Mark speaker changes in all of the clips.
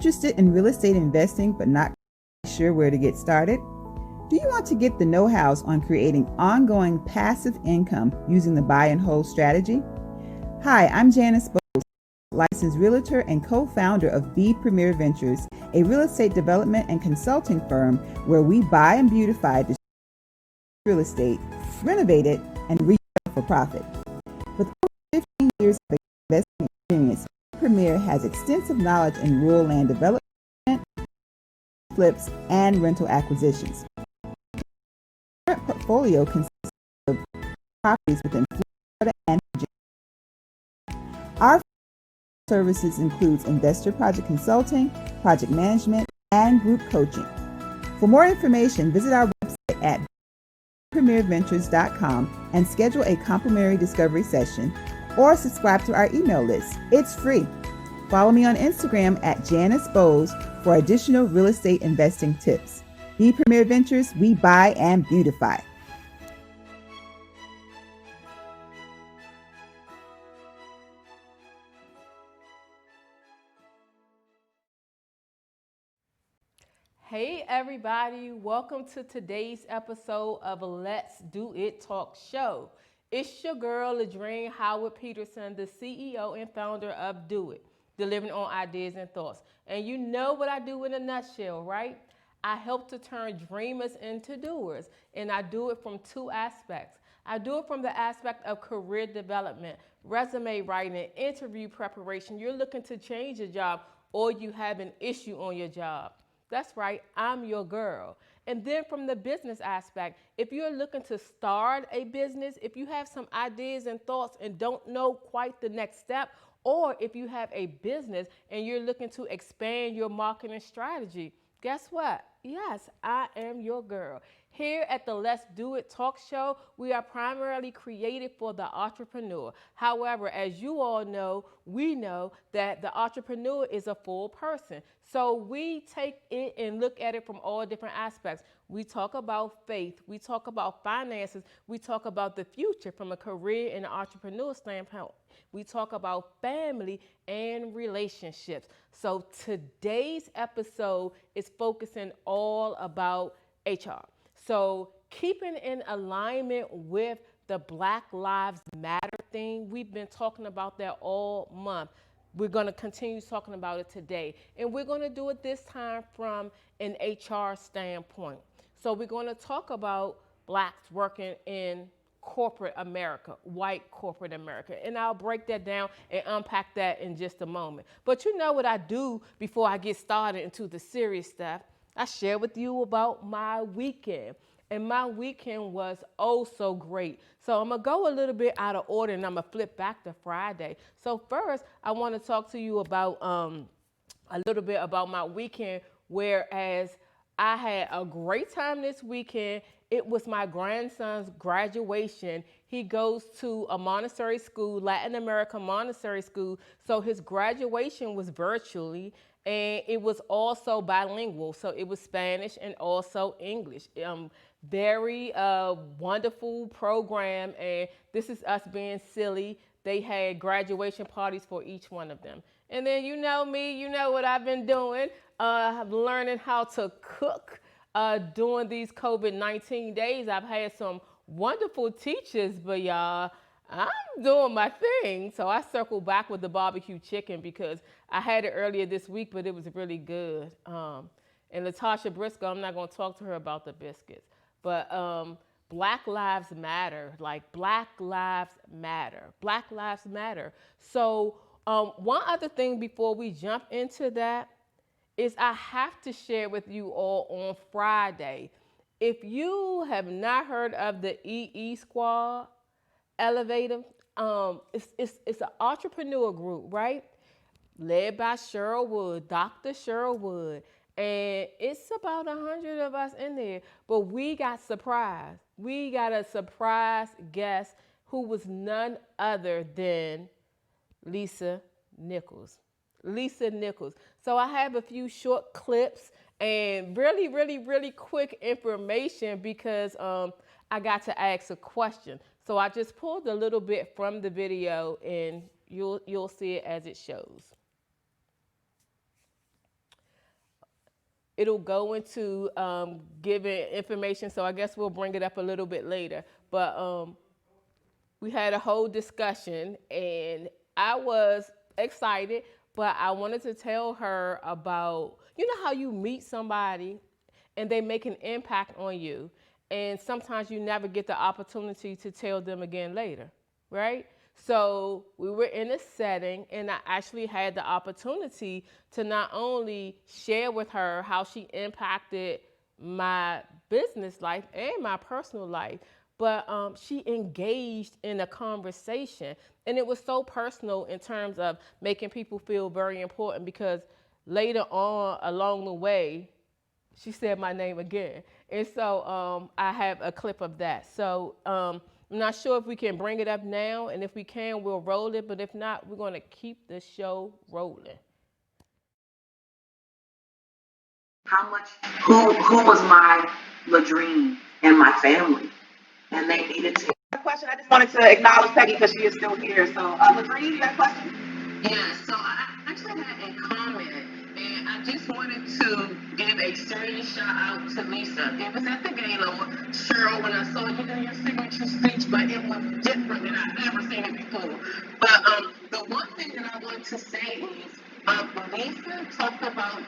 Speaker 1: Interested in real estate investing but not sure where to get started? Do you want to get the know-hows on creating ongoing passive income using the buy and hold strategy? Hi, I'm Janice Bowles, licensed realtor and co-founder of B Premier Ventures, a real estate development and consulting firm where we buy and beautify real estate, renovate it, and resell for profit. With over 15 years of investing experience, B Premier has extensive knowledge in rural land development, flips, and rental acquisitions. Our current portfolio consists of properties within Florida and Virginia. Our services includes investor project consulting, project management, and group coaching. For more information, visit our website at premierventures.com and schedule a complimentary discovery session or subscribe to our email list. It's free. Follow me on Instagram at Janice Bowles for additional real estate investing tips. B Premier Ventures, we buy and beautify.
Speaker 2: Hey everybody, welcome to today's episode of Let's Do It Talk Show. It's your girl, Ladrine Howard Peterson, the CEO and founder of Do It, delivering on ideas and thoughts. And you know what I do in a nutshell, right? I help to turn dreamers into doers, and I do it from two aspects. I do it from the aspect of career development, resume writing, interview preparation. You're looking to change your job or you have an issue on your job. That's right, I'm your girl. And then from the business aspect, if you're looking to start a business, if you have some ideas and thoughts and don't know quite the next step, or if you have a business and you're looking to expand your marketing strategy, guess what? Yes, I am your girl. Here at the Let's Do It Talk Show, we are primarily created for the entrepreneur. However, as you all know, we know that the entrepreneur is a full person. So we take it and look at it from all different aspects. We talk about faith, we talk about finances, we talk about the future from a career and an entrepreneur standpoint. We talk about family and relationships. So today's episode is focusing all about HR. So keeping in alignment with the Black Lives Matter thing, we've been talking about that all month. We're going to continue talking about it today. And we're going to do it this time from an HR standpoint. So we're going to talk about blacks working in corporate America, white corporate America. And I'll break that down and unpack that in just a moment. But you know what I do before I get started into the serious stuff? I share with you about my weekend. And my weekend was oh so great. So I'm going to go a little bit out of order and I'm going to flip back to Friday. So first, I want to talk to you about a little bit about my weekend, whereas I had a great time this weekend. It was my grandson's graduation. He goes to a Montessori school, Latin American Montessori school. So his graduation was virtually, and it was also bilingual. So it was Spanish and also English. Very wonderful program. And this is us being silly. They had graduation parties for each one of them. And then you know me, you know what I've been doing. Learning how to cook during these COVID-19 days. I've had some wonderful teachers, but y'all, I'm doing my thing. So I circled back with the barbecue chicken because I had it earlier this week, but it was really good. And Latasha Briscoe, I'm not going to talk to her about the biscuits, but Black Lives Matter, like Black Lives Matter, Black Lives Matter. So one other thing before we jump into that is I have to share with you all on Friday. If you have not heard of the EE Squad Elevator, it's an entrepreneur group, right? Led by Cheryl Wood, Dr. Cheryl Wood. And it's about 100 of us in there. But we got surprised. We got a surprise guest who was none other than Lisa Nichols. Lisa Nichols. So I have a few short clips and really quick information because I got to ask a question. So I just pulled a little bit from the video and you'll see it as it shows. it'll go into giving information. So I guess we'll bring it up a little bit later. But we had a whole discussion, and I was excited, but I wanted to tell her about, you know how you meet somebody and they make an impact on you, and sometimes you never get the opportunity to tell them again later, right? So we were in a setting, and I actually had the opportunity to not only share with her how she impacted my business life and my personal life, but she engaged in a conversation. And it was so personal in terms of making people feel very important, because later on along the way, she said my name again. And so I have a clip of that. So I'm not sure if we can bring it up now, and if we can, we'll roll it. But if not, we're going to keep the show rolling.
Speaker 3: How much, who was my Ladrine and my family, and they needed to. Question. I just wanted to acknowledge Peggy because she is still here. So, Ladrine, you got a question?
Speaker 4: Yeah, so I actually had a comment, and I just wanted to give a serious shout out to Lisa. It was at the gala, Cheryl, when I saw you do your signature speech, but it was different than I've ever seen it before. But the one thing that I want to say is, Lisa talked about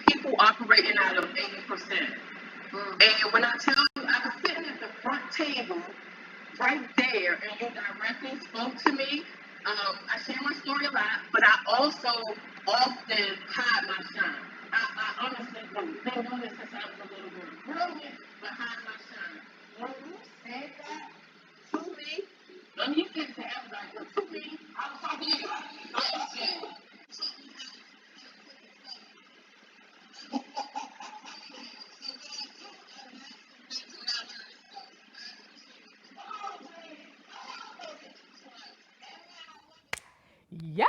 Speaker 4: people operating out of 80%. And when I tell you, I was sitting at the front table right there, and you directly spoke to me. I share my story a lot, but I also often hide my shine. I honestly do. Been doing this since I was a little girl. Brilliant, but hide my shine. When you said that to me, I mean, you said it to everybody, but to me, I was talking to you. I said,
Speaker 2: Yes!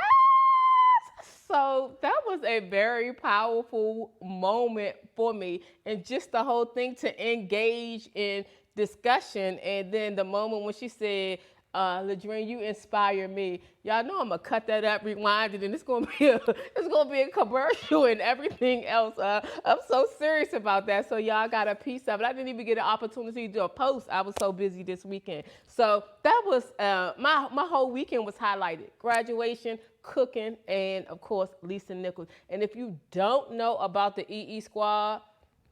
Speaker 2: So that was a very powerful moment for me. And just the whole thing to engage in discussion. And then the moment when she said, Ladrine, you inspire me. Y'all know I'm gonna cut that up, rewind it, and it's gonna be a commercial and everything else. I'm so serious about that. So y'all got a piece of it. I didn't even get an opportunity to do a post. I was so busy this weekend. So that was my whole weekend was highlighted. Graduation, cooking, and of course Lisa Nichols. And if you don't know about the EE Squad,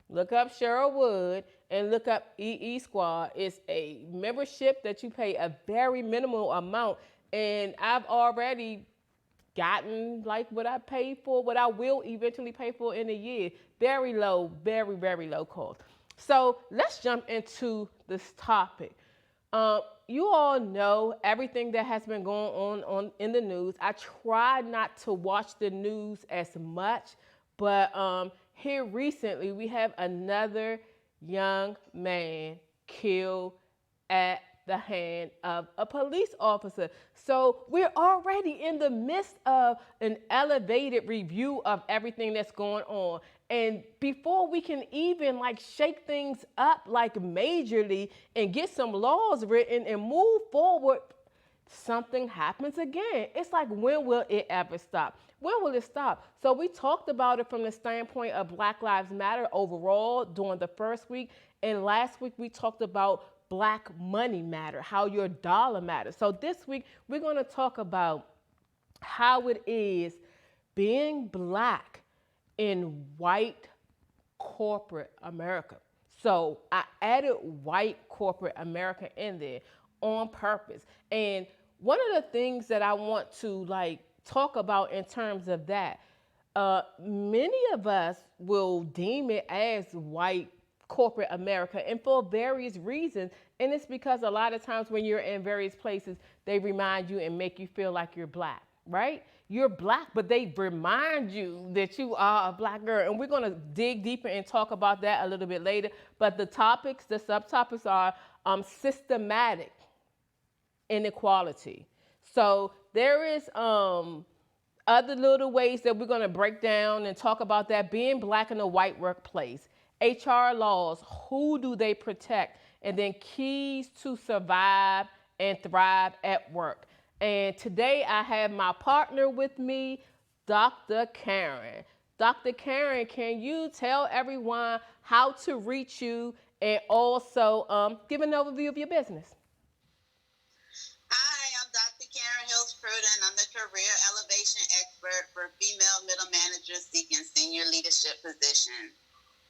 Speaker 2: look up Cheryl Wood and look up EE Squad. It's a membership that you pay a very minimal amount. And I've already gotten like what I paid for, what I will eventually pay for in a year. Very low, very, very low cost. So let's jump into this topic. You all know everything that has been going on in the news. I try not to watch the news as much, but here recently we have another young man killed at the hand of a police officer. So we're already in the midst of an elevated review of everything that's going on. And before we can even like shake things up like majorly and get some laws written and move forward, something happens again. It's like, when will it ever stop? When will it stop? So we talked about it from the standpoint of Black Lives Matter overall during the first week. And last week we talked about Black money matter, how your dollar matters. So this week we're going to talk about how it is being Black in white corporate America. So I added white corporate America in there on purpose. And one of the things that I want to like talk about in terms of that, many of us will deem it as white corporate America, and for various reasons. And it's because a lot of times when you're in various places, they remind you and make you feel like you're Black, right? You're Black, but they remind you that you are a Black girl. And we're going to dig deeper and talk about that a little bit later. But the topics, the subtopics are systematic inequality. So there is other little ways that we're going to break down and talk about that. Being Black in a white workplace, HR laws, who do they protect? And then keys to survive and thrive at work. And today I have my partner with me, Dr. Karen. Dr. Karen, can you tell everyone how to reach you and also give an overview of your business?
Speaker 5: Hi, I'm Dr. Karen Hills Pruden. I'm the career elevation expert for female middle managers seeking senior leadership positions.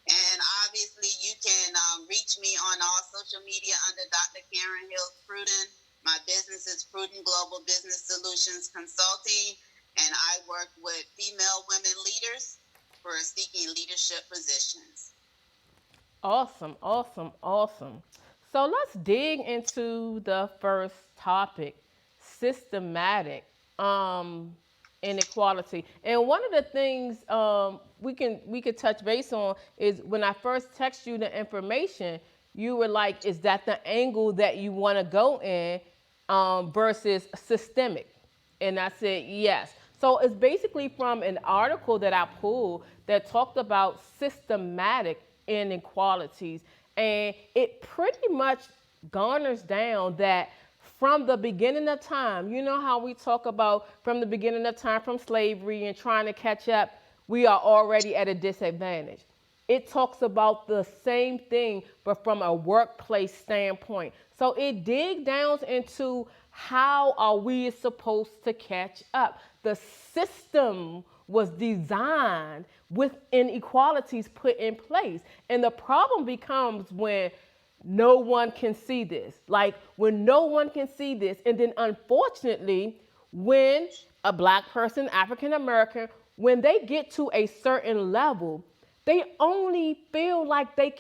Speaker 5: And obviously, you can reach me on all social media under Dr. Karen Hills Pruden. My business is Pruden Global Business Solutions Consulting, and I work with female women leaders for seeking leadership positions.
Speaker 2: Awesome, awesome, awesome. So let's dig into the first topic, systematic inequality. And one of the things we could touch base on is when I first text you the information, you were like, is that the angle that you want to go in versus systemic? And I said, yes. So it's basically from an article that I pulled that talked about systematic inequalities. And it pretty much garners down that from the beginning of time, you know how we talk about from the beginning of time from slavery and trying to catch up, we are already at a disadvantage. It talks about the same thing, but from a workplace standpoint. So it dig down into how are we supposed to catch up. The system was designed with inequalities put in place. And the problem becomes when no one can see this. Like when no one can see this, and then unfortunately, when a black person, African American, when they get to a certain level, they only feel like they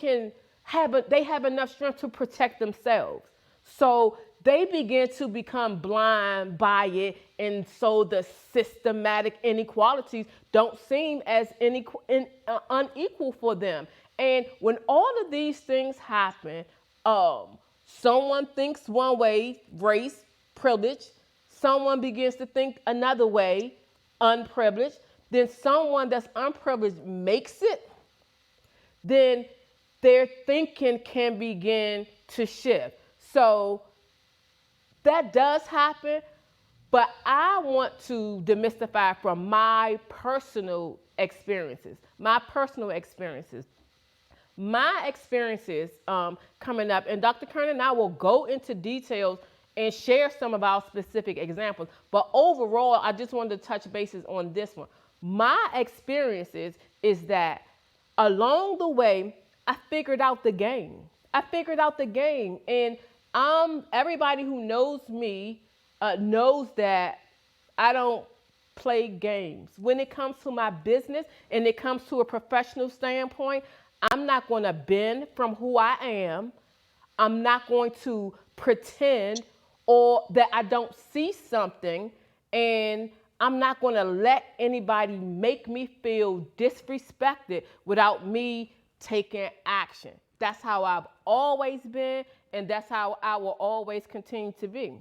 Speaker 2: have enough strength to protect themselves. So they begin to become blind by it, and so the systematic inequalities don't seem as unequal for them. And when all of these things happen, someone thinks one way, race, privilege. Someone begins to think another way, unprivileged. Then someone that's unprivileged makes it. Then their thinking can begin to shift. So that does happen, but I want to demystify from my personal experiences. My experiences coming up, and Dr. Kern and I will go into details and share some of our specific examples. But overall, I just wanted to touch bases on this one. My experiences is that along the way, I figured out the game. And everybody who knows me knows that I don't play games. When it comes to my business and it comes to a professional standpoint, I'm not going to bend from who I am. I'm not going to pretend or that I don't see something, and I'm not going to let anybody make me feel disrespected without me taking action. That's how I've always been, and that's how I will always continue to be.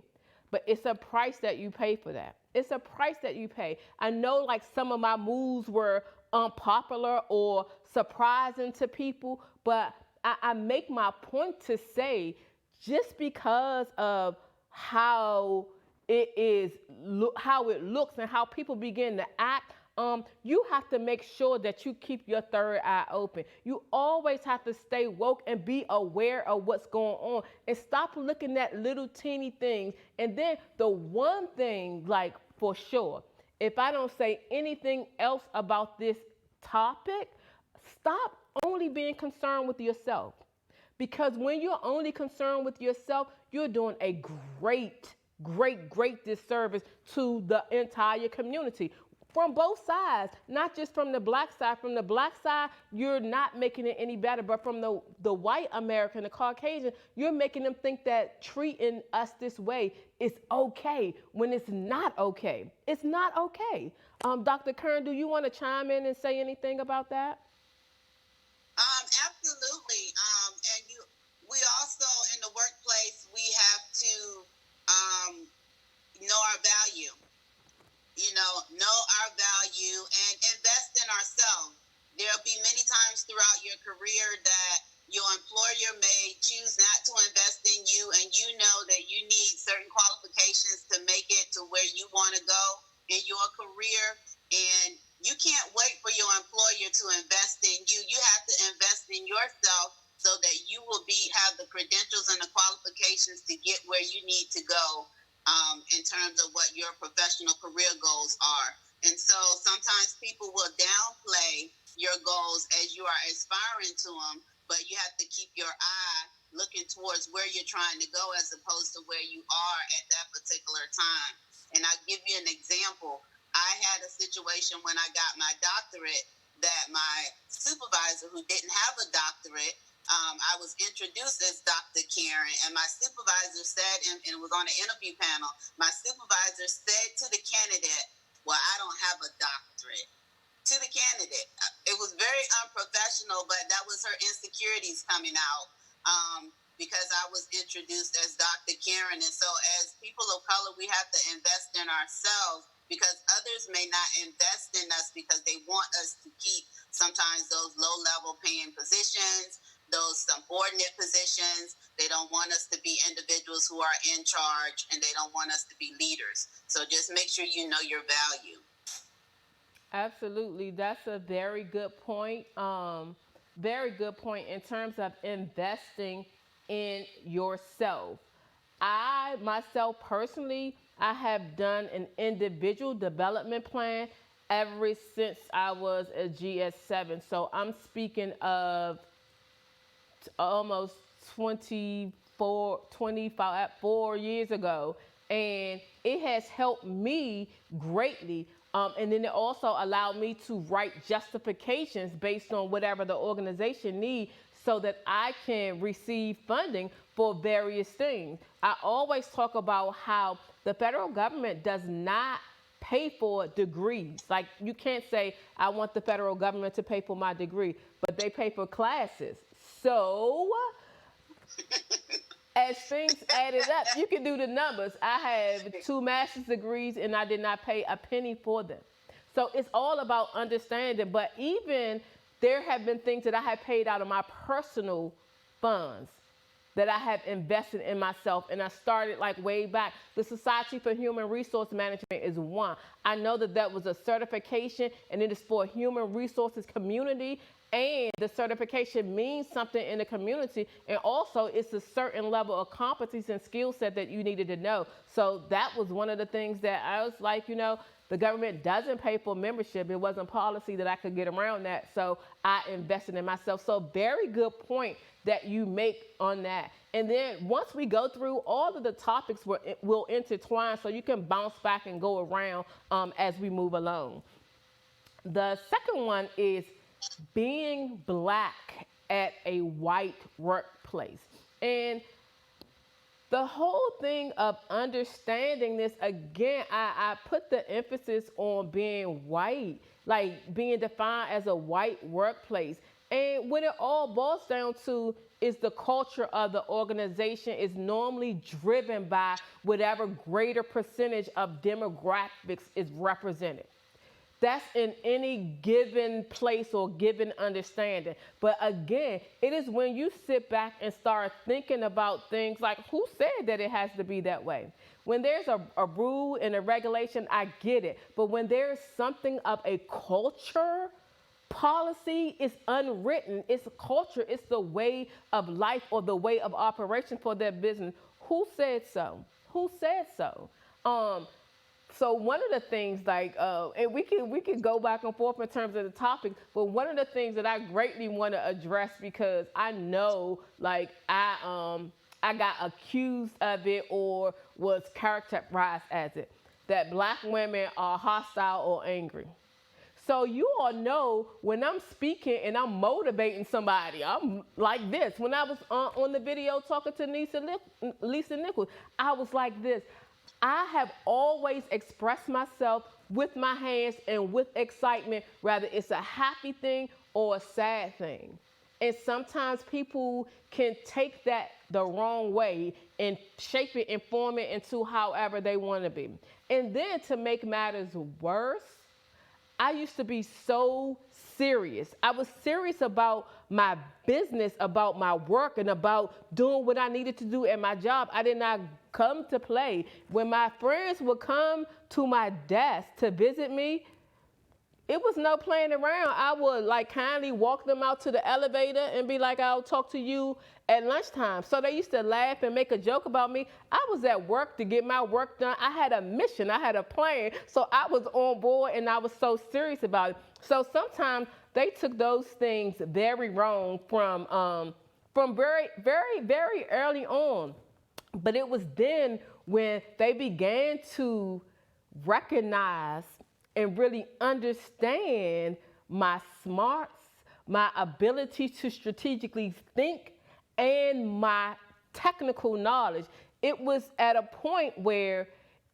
Speaker 2: But it's a price that you pay for that. It's a price that you pay. I know like some of my moves were unpopular or surprising to people, but I make my point to say just because of how how it looks and how people begin to act, you have to make sure that you keep your third eye open. You always have to stay woke and be aware of what's going on and stop looking at little teeny things. And then the one thing, like for sure, if I don't say anything else about this topic, stop only being concerned with yourself. Because when you're only concerned with yourself, you're doing a great disservice to the entire community. From both sides, not just from the black side. From the black side, you're not making it any better, but from the white American, the Caucasian, you're making them think that treating us this way is okay when it's not okay. It's not okay. Dr. Kern, do you want to chime in and say anything about that?
Speaker 5: Absolutely. We also in the workplace, we have to know our value. Know our value and invest in ourselves. There'll be many times throughout your career that your employer may choose not to invest in you, and you know that you need certain qualifications to make it to where you want to go in your career, and you can't wait for your employer yourself so that you will have the credentials and the qualifications to get where you need to go in terms of what your professional career goals are. And so sometimes people will downplay your goals as you are aspiring to them, but you have to keep your eye looking towards where you're trying to go as opposed to where you are at that particular time. And I'll give you an example. I had a situation when I got my doctorate that my supervisor, who didn't have a doctorate, I was introduced as Dr. Karen, and my supervisor said, and it was on the interview panel, my supervisor said to the candidate, well, I don't have a doctorate. To the candidate. It was very unprofessional, but that was her insecurities coming out because I was introduced as Dr. Karen. And so as people of color, we have to invest in ourselves because others may not invest in us because they want us to keep sometimes those low-level paying positions, those subordinate positions. They don't want us to be individuals who are in charge, and they don't want us to be leaders. So just make sure you know your value.
Speaker 2: Absolutely. That's a very good point. Very good point in terms of investing in yourself. I myself personally, I have done an individual development plan ever since I was a GS7. So I'm speaking of almost 25, 4 years ago. And it has helped me greatly. And then it also allowed me to write justifications based on whatever the organization needs so that I can receive funding for various things. I always talk about how the federal government does not pay for degrees. Like, you can't say, I want the federal government to pay for my degree, but they pay for classes. So as things added up, you can do the numbers. I have 2 master's degrees and I did not pay a penny for them. So it's all about understanding. But even there have been things that I have paid out of my personal funds that I have invested in myself. And I started like way back. The Society for Human Resource Management is one. I know that that was a certification, and it is for a human resources community. And the certification means something in the community. And also it's a certain level of competence and skill set that you needed to know. So that was one of the things that I was like, the government doesn't pay for membership. It wasn't policy that I could get around that. So I invested in myself. So very good point that you make on that. And then once we go through, all of the topics will intertwine so you can bounce back and go around as we move along. The second one is being black at a white workplace. And the whole thing of understanding this, again, I put the emphasis on being white, like being defined as a white workplace. And what it all boils down to is the culture of the organization is normally driven by whatever greater percentage of demographics is represented. That's in any given place or given understanding. But again, it is when you sit back and start thinking about things like, who said that it has to be that way? When there's a rule and a regulation, I get it. But when there's something of a culture, policy is unwritten. It's a culture. It's the way of life or the way of operation for their business. Who said so? Who said so? So one of the things, like, and we can go back and forth in terms of the topic, but one of the things that I greatly want to address, because I know, like, I got accused of it or was characterized as it, that black women are hostile or angry. So you all know when I'm speaking and I'm motivating somebody, I'm like this. When I was on the video talking to Lisa Nichols, I was like this. I have always expressed myself with my hands and with excitement, whether it's a happy thing or a sad thing. And sometimes people can take that the wrong way and shape it and form it into however they want to be. And then to make matters worse, I used to be so serious. I was serious about my business, about my work, and about doing what I needed to do at my job. I did not come to play. When my friends would come to my desk to visit me, it was no playing around. I would like kindly walk them out to the elevator and be like, I'll talk to you at lunchtime. So they used to laugh and make a joke about me. I was at work to get my work done. I had a mission, I had a plan. So I was on board and I was so serious about it. So sometimes they took those things very wrong from very, very, very early on. But it was then when they began to recognize and really understand my smarts, my ability to strategically think, and my technical knowledge. It was at a point where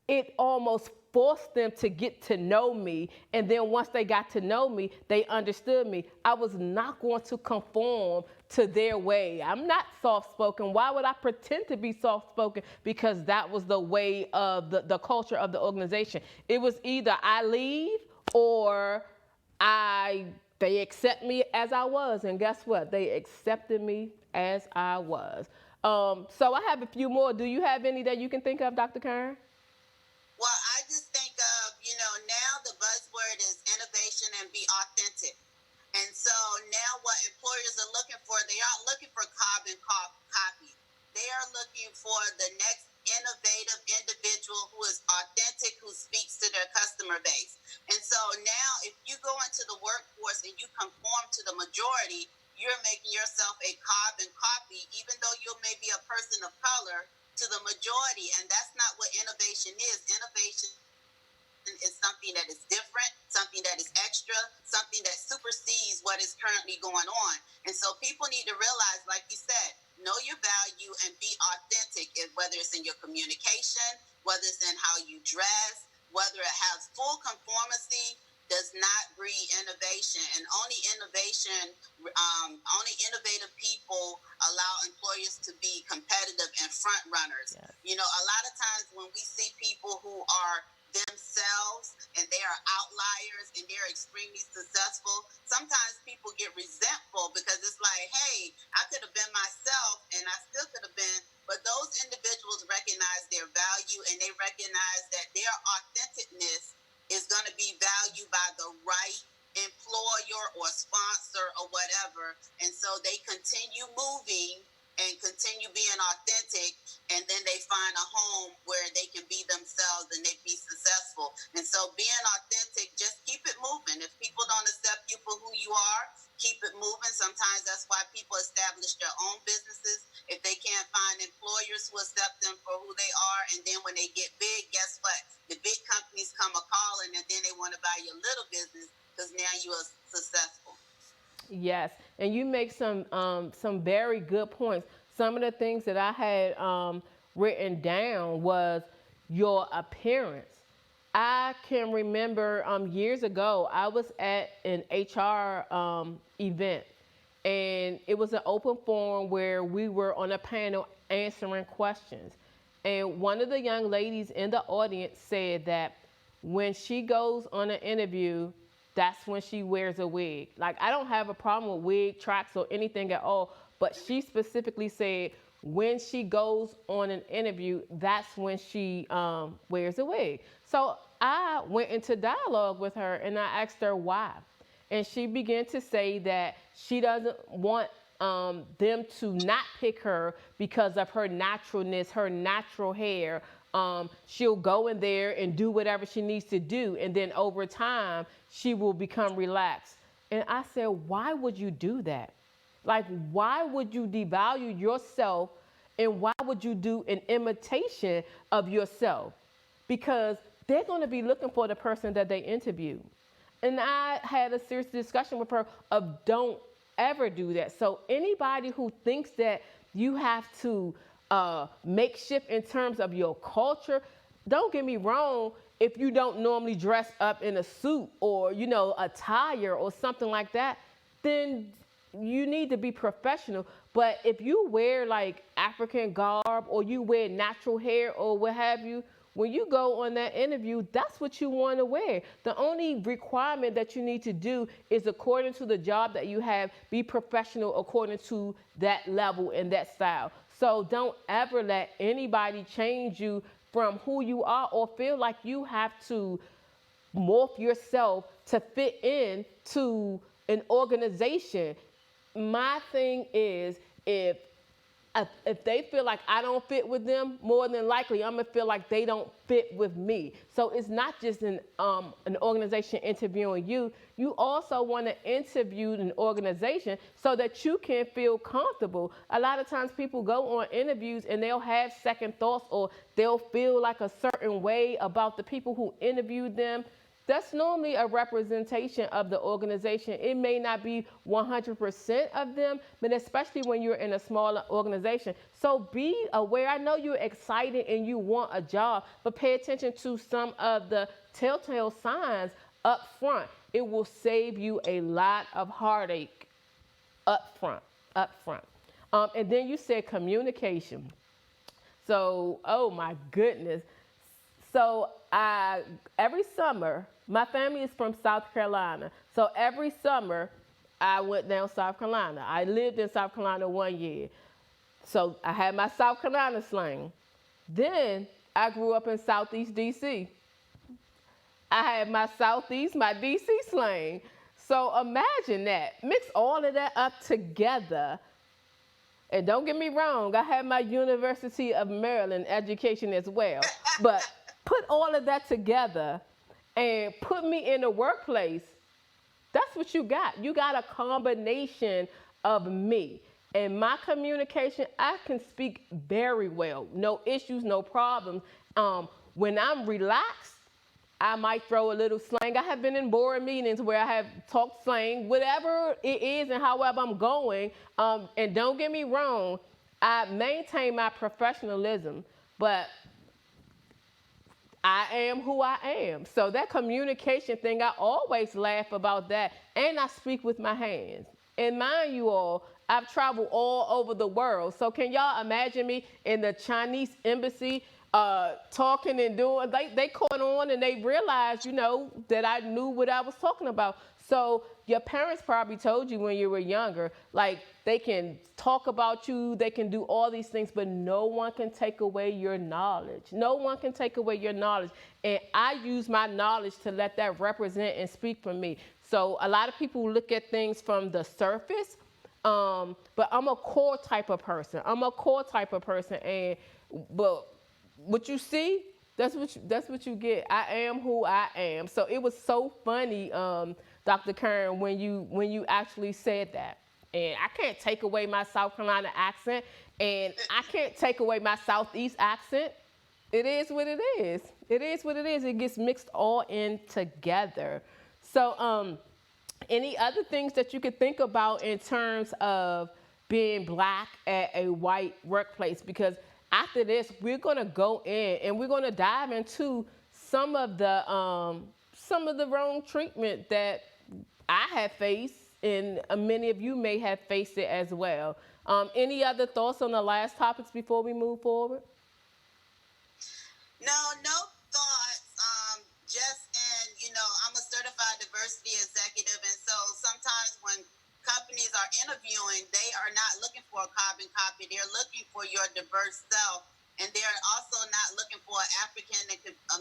Speaker 2: it almost forced them to get to know me. And then once they got to know me, they understood me. I was not going to conform to their way. I'm not soft-spoken. Why would I pretend to be soft-spoken? Because that was the way of the culture of the organization. It was either I leave or they accept me as I was. And guess what? They accepted me as I was. So I have a few more. Do you have any that you can think of, Dr. Karen?
Speaker 5: Well, I just think of, now the buzzword is innovation and be authentic. And so now what employers are looking for, they aren't looking for carbon copy. They are looking for the next innovative individual who is authentic, who speaks to their customer base. And so now if you go into the workforce and you conform to the majority, you're making yourself a carbon copy, even though you may be a person of color, to the majority. And that's not what innovation is. Innovation is something that is different, something that is extra, something that supersedes what is currently going on. And so people need to realize, like you said, know your value and be authentic, whether it's in your communication, whether it's in how you dress, whether it has full conformity, does not breed innovation. And only innovative people allow employers to be competitive and front runners. Yes. A lot of times when we see people who are themselves and they are outliers and they're extremely successful, sometimes people get resentful because it's like, hey, I could have been myself and I still could have been. But those individuals recognize their value and they recognize that their authenticness is going to be valued by the right employer or sponsor or whatever. And so they continue moving and continue being authentic, and then they find a home where they can be themselves and they be successful. And so being authentic, just keep it moving. If people don't accept you for who you are, keep it moving. Sometimes that's why people establish their own businesses. If they can't find employers who accept them for who they are, and then when they get big, guess what? The big companies come a calling, and then they want to buy your little business because now you are successful.
Speaker 2: Yes, and you make some very good points. Some of the things that I had written down was your appearance. I can remember years ago, I was at an HR event, and it was an open forum where we were on a panel answering questions. And one of the young ladies in the audience said that when she goes on an interview, that's when she wears a wig. Like, I don't have a problem with wig tracks or anything at all, but she specifically said when she goes on an interview, that's when she wears a wig. So I went into dialogue with her and I asked her why. And she began to say that she doesn't want them to not pick her because of her naturalness, her natural hair. She'll go in there and do whatever she needs to do, and then over time she will become relaxed. And I said, why would you do that? Like, why would you devalue yourself, and why would you do an imitation of yourself? Because they're going to be looking for the person that they interview. And I had a serious discussion with her of don't ever do that. So anybody who thinks that you have to make shift in terms of your culture, don't get me wrong, if you don't normally dress up in a suit or, a tie or something like that, then you need to be professional. But if you wear like African garb or you wear natural hair or what have you, when you go on that interview, that's what you want to wear. The only requirement that you need to do is according to the job that you have, be professional according to that level and that style. So don't ever let anybody change you from who you are or feel like you have to morph yourself to fit in to an organization. My thing is, if they feel like I don't fit with them, more than likely I'm gonna feel like they don't fit with me. So it's not just an organization interviewing you. You also want to interview an organization so that you can feel comfortable. A lot of times people go on interviews and they'll have second thoughts, or they'll feel like a certain way about the people who interviewed them. That's normally a representation of the organization. It may not be 100% of them, but especially when you're in a smaller organization. So be aware. I know you're excited and you want a job, but pay attention to some of the telltale signs up front. It will save you a lot of heartache up front. And then you said communication. So, oh my goodness. So every summer, my family is from South Carolina. So every summer, I went down South Carolina. I lived in South Carolina 1 year. So I had my South Carolina slang. Then I grew up in Southeast DC. I had my DC slang. So imagine that. Mix all of that up together. And don't get me wrong, I had my University of Maryland education as well. But put all of that together and put me in a workplace, that's what you got. You got a combination of me. And my communication, I can speak very well. No issues, no problems. When I'm relaxed, I might throw a little slang. I have been in board meetings where I have talked slang, whatever it is and however I'm going. And don't get me wrong, I maintain my professionalism, but I am who I am. So that communication thing, I always laugh about that. And I speak with my hands. And mind you all, I've traveled all over the world. So can y'all imagine me in the Chinese embassy talking and doing, they caught on and they realized, that I knew what I was talking about. So your parents probably told you when you were younger, like they can talk about you, they can do all these things, but no one can take away your knowledge. No one can take away your knowledge. And I use my knowledge to let that represent and speak for me. So a lot of people look at things from the surface, but I'm a core type of person. But what you see, that's what you get. I am who I am. So it was so funny, Dr. Karen, when you actually said that. And I can't take away my South Carolina accent, and I can't take away my Southeast accent. It is what it is. It is what it is. It gets mixed all in together. So, any other things that you could think about in terms of being Black at a white workplace? Because after this, we're gonna go in and we're gonna dive into some of the wrong treatment that I have faced, and many of you may have faced it as well. Any other thoughts on the last topics before we move forward?
Speaker 5: No thoughts. I'm a certified diversity executive, and so sometimes when companies are interviewing, they are not looking for a carbon copy. They're looking for your diverse self, and they're also not looking for an African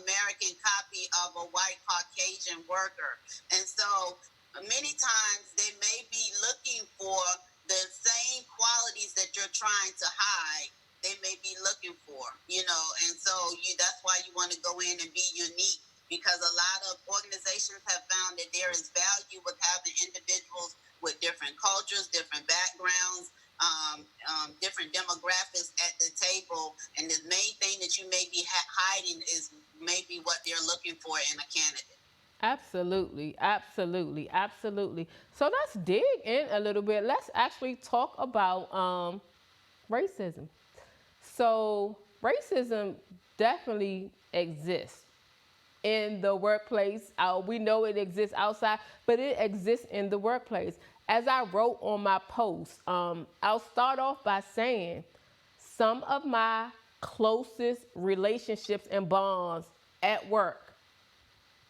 Speaker 5: American copy of a white Caucasian worker. And so many times they may be looking for the same qualities that you're trying to hide. They may be looking for, and so that's why you want to go in and be unique, because a lot of organizations have found that there is value with having individuals with different cultures, different backgrounds, different demographics at the table. And the main thing that you may be hiding is maybe what they're looking for in a candidate.
Speaker 2: Absolutely. So let's dig in a little bit. Let's actually talk about racism. So racism definitely exists in the workplace. We know it exists outside, but it exists in the workplace. As I wrote on my post, I'll start off by saying some of my closest relationships and bonds at work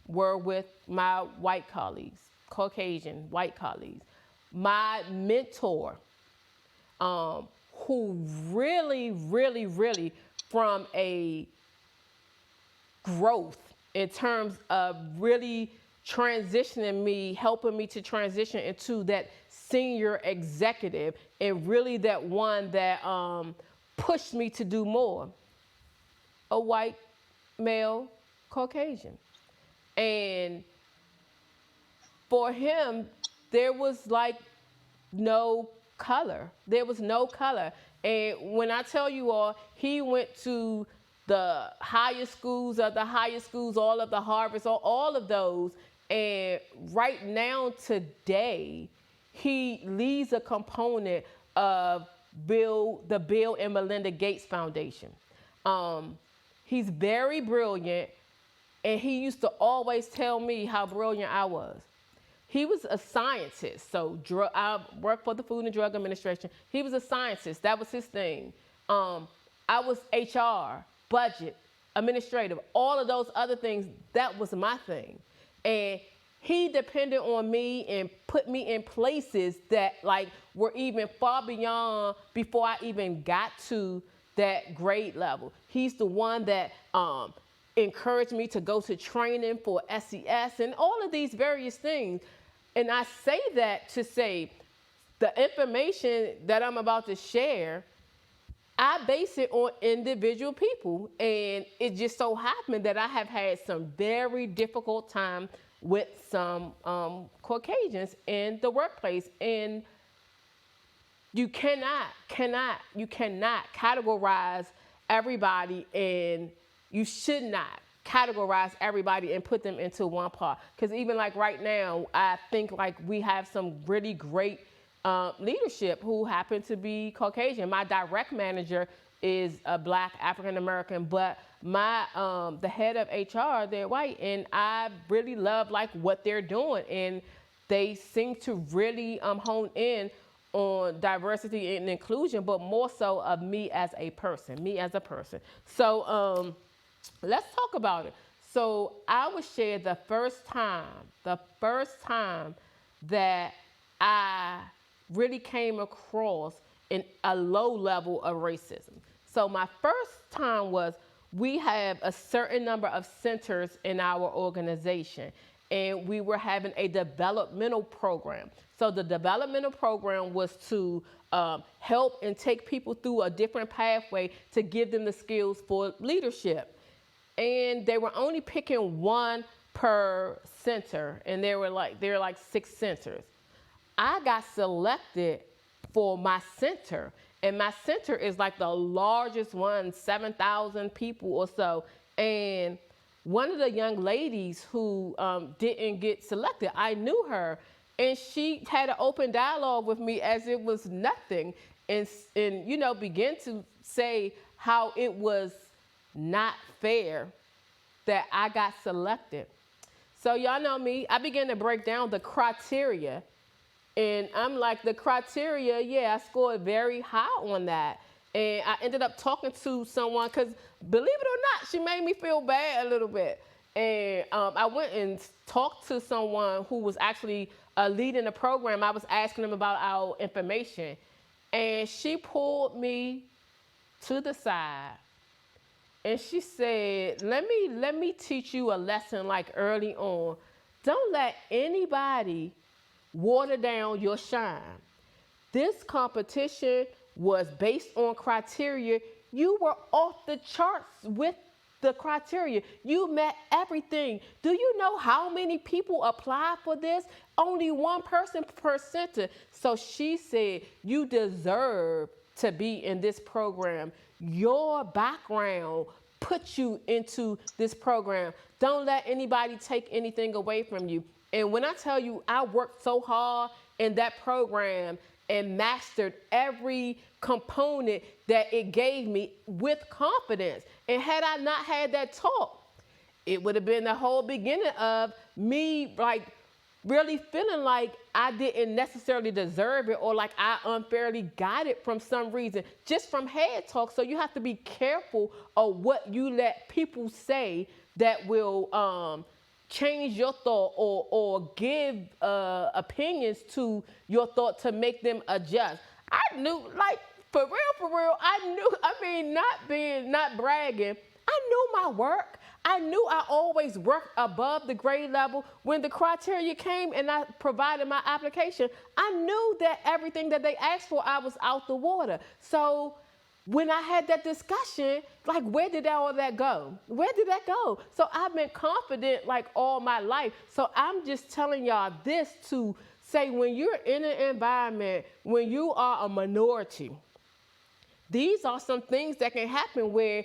Speaker 2: were with my white colleagues, Caucasian white colleagues. My mentor, who really, really, really, from a growth in terms of really transitioning me, helping me to transition into that senior executive, and really that one that pushed me to do more. A white male Caucasian. And for him, there was like no color. There was no color. And when I tell you all, he went to the highest schools of the highest schools, all of the Harvards, all of those. And right now, today, he leads a component of the Bill and Melinda Gates Foundation. He's very brilliant, and he used to always tell me how brilliant I was. He was a scientist, so I worked for the Food and Drug Administration. He was a scientist, that was his thing. I was HR, budget, administrative, all of those other things, that was my thing. And he depended on me and put me in places that like were even far beyond before I even got to that grade level. He's the one that encouraged me to go to training for SES and all of these various things. And I say that to say the information that I'm about to share, I base it on individual people. And it just so happened that I have had some very difficult time with some Caucasians in the workplace. And you cannot categorize everybody, and you should not categorize everybody and put them into one part. Because even like right now, I think like we have some really great leadership who happen to be Caucasian. My direct manager is a Black African American, but my the head of HR, they're white, and I really love like what they're doing, and they seem to really hone in on diversity and inclusion, but more so of me as a person. So let's talk about it. So I would share the first time that I really came across in a low level of racism. So my first time was, we have a certain number of centers in our organization, and we were having a developmental program. So the developmental program was to help and take people through a different pathway to give them the skills for leadership. And they were only picking one per center, and there were like 6 centers. I got selected for my center, and my center is like the largest one, 7,000 people or so. And one of the young ladies who didn't get selected, I knew her, and she had an open dialogue with me as it was nothing, and you know, began to say how it was not fair that I got selected. So y'all know me, I began to break down the criteria, and I'm like, the criteria, yeah, I scored very high on that. And I ended up talking to someone, because believe it or not, she made me feel bad a little bit. And I went and talked to someone who was actually leading the program. I was asking them about our information, and she pulled me to the side, and she said, let me teach you a lesson like early on. Don't let anybody water down your shine. This competition was based on criteria. You were off the charts with the criteria. You met everything. Do you know how many people applied for this? Only one person per center. So she said, you deserve to be in this program. Your background put you into this program. Don't let anybody take anything away from you. And when I tell you, I worked so hard in that program and mastered every component that it gave me with confidence. And had I not had that talk, it would have been the whole beginning of me like really feeling like I didn't necessarily deserve it, or like I unfairly got it from some reason, just from head talk. So you have to be careful of what you let people say that will change your thought or give opinions to your thought to make them adjust. I knew, like, for real, I knew, I mean, not bragging, I knew my work. I knew I always worked above the grade level. When the criteria came and I provided my application, I knew that everything that they asked for, I was out the water. So when I had that discussion, like, where did all that go? Where did that go? So I've been confident like all my life. So I'm just telling y'all this to say, when you're in an environment, when you are a minority, these are some things that can happen where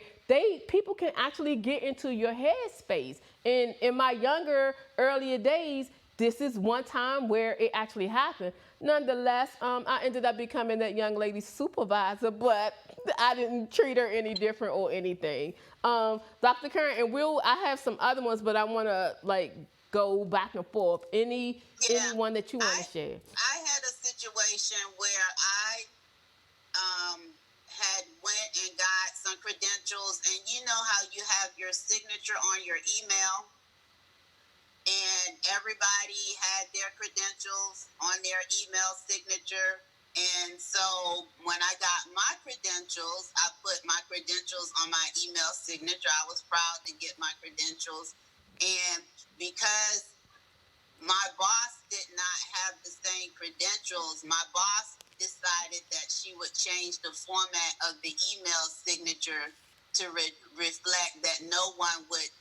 Speaker 2: people can actually get into your headspace. And in my younger, earlier days, this is one time where it actually happened. Nonetheless, I ended up becoming that young lady's supervisor, but I didn't treat her any different or anything. Dr. Karen, and I have some other ones, but I want to like go back and forth. Anyone that you want to share?
Speaker 5: I had a situation where I had went and got some credentials, and you know how you have your signature on your email, and everybody had their credentials on their email signature. And so when I got my credentials, I put my credentials on my email signature. I was proud to get my credentials. And because my boss did not have the same credentials, my boss decided that she would change the format of the email signature to reflect that no one would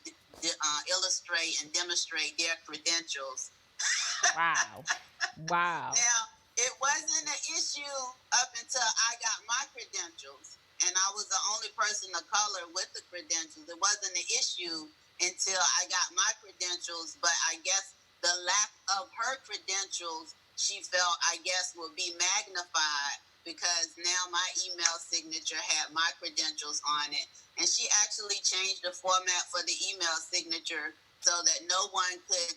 Speaker 5: illustrate and demonstrate their credentials.
Speaker 2: Wow. Wow.
Speaker 5: Now, it wasn't an issue up until I got my credentials, and I was the only person of color with the credentials. It wasn't an issue until I got my credentials, but I guess the lack of her credentials, she felt, I guess, would be magnified because now my email signature had my credentials on it. And she actually changed the format for the email signature so that no one could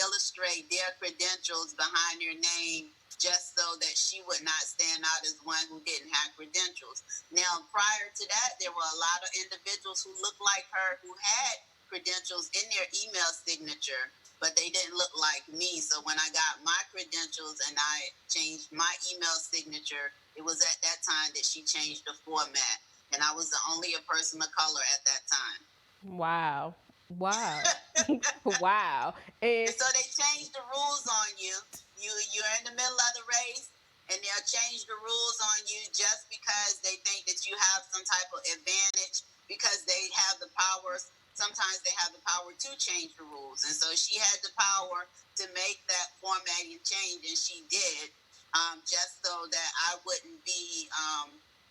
Speaker 5: illustrate their credentials behind their name, just so that she would not stand out as one who didn't have credentials. Now, prior to that, there were a lot of individuals who looked like her who had credentials in their email signature, but they didn't look like me. So when I got my credentials and I changed my email signature, it was at that time that she changed the format. And I was the only person of color at that time.
Speaker 2: Wow. Wow. Wow.
Speaker 5: And so they changed the rules on you. You're in the middle of the race, and they'll change the rules on you just because they think that you have some type of advantage, because they have the powers. Sometimes they have the power to change the rules. And so she had the power to make that formatting change, and she did, just so that I wouldn't be,